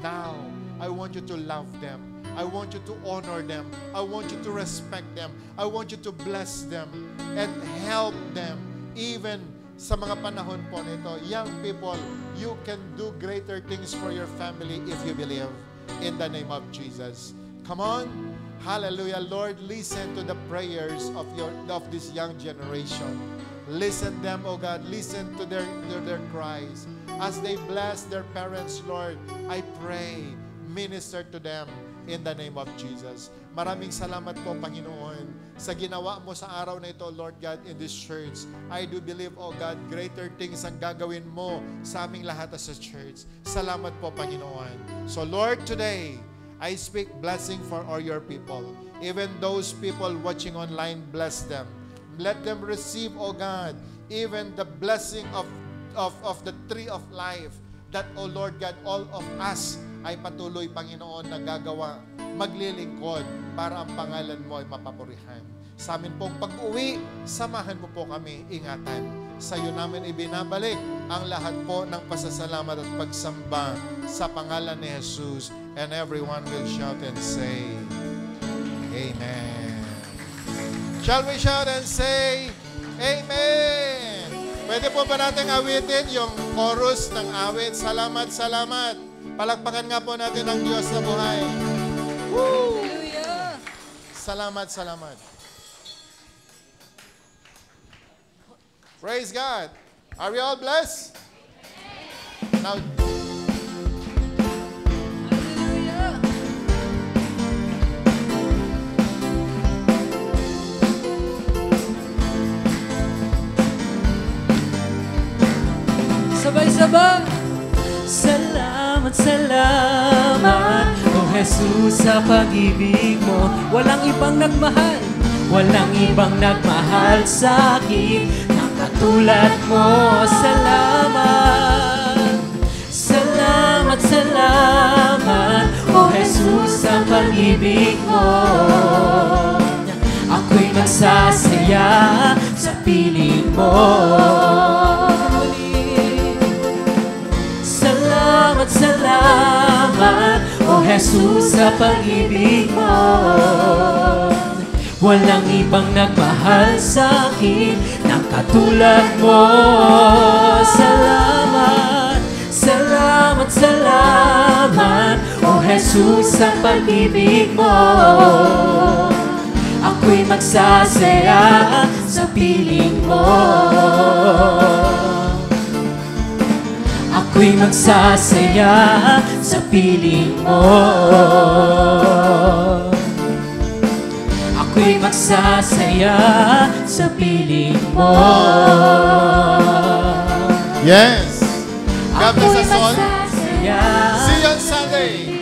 Now, I want you to love them. I want you to honor them. I want you to respect them. I want you to bless them and help them even sa mga panahon po nito. Young people, you can do greater things for your family if you believe in the name of Jesus. Come on. Hallelujah. Lord, listen to the prayers of this young generation. Listen them, oh God. Listen to their cries. As they bless their parents, Lord, I pray, minister to them in the name of Jesus. Maraming salamat po, Panginoon, sa ginawa mo sa araw na ito, Lord God, in this church. I do believe, oh God, greater things ang gagawin mo sa aming lahat as a church. Salamat po, Panginoon. So, Lord, today, I speak blessing for all your people. Even those people watching online, bless them. Let them receive, oh God, even the blessing of the tree of life that, oh Lord God, all of us ay patuloy, Panginoon, na gagawa, maglilingkod para ang pangalan mo ay mapapurihan. Sa amin pong pag-uwi, samahan mo po kami, ingatan. Sa iyo namin ibinabalik ang lahat po ng pasasalamat at pagsamba sa pangalan ni Jesus. And everyone will shout and say, Amen. Shall we shout and say, Amen? Pwede po ba natin awitin yung chorus ng awit? Salamat, salamat. Palakpakan nga po natin ang Diyos na buhay. Woo! Hallelujah! Salamat, salamat. Praise God. Are we all blessed? Now, Hallelujah! Sabay-sabay! Salamat, salamat, O Jesus, sa pag-ibig mo. Walang ibang nagmahal, walang ibang nagmahal sa akin na katulad mo. Salamat, salamat, salamat, O Jesus, sa pag-ibig mo. Ako'y nagsasaya sa piling mo. Salamat, salamat, O Jesus, sa pag-ibig mo. Walang ibang nagmahal sa akin ng katulad mo. Salamat, salamat, salamat, O Jesus, sa pag-ibig mo. Ako'y magsasaya sa piling mo. Ako'y magsasaya sa piling mo. Ako'y magsasaya sa piling mo. yes. ako'y Quezon. magsasaya. See you on Sunday.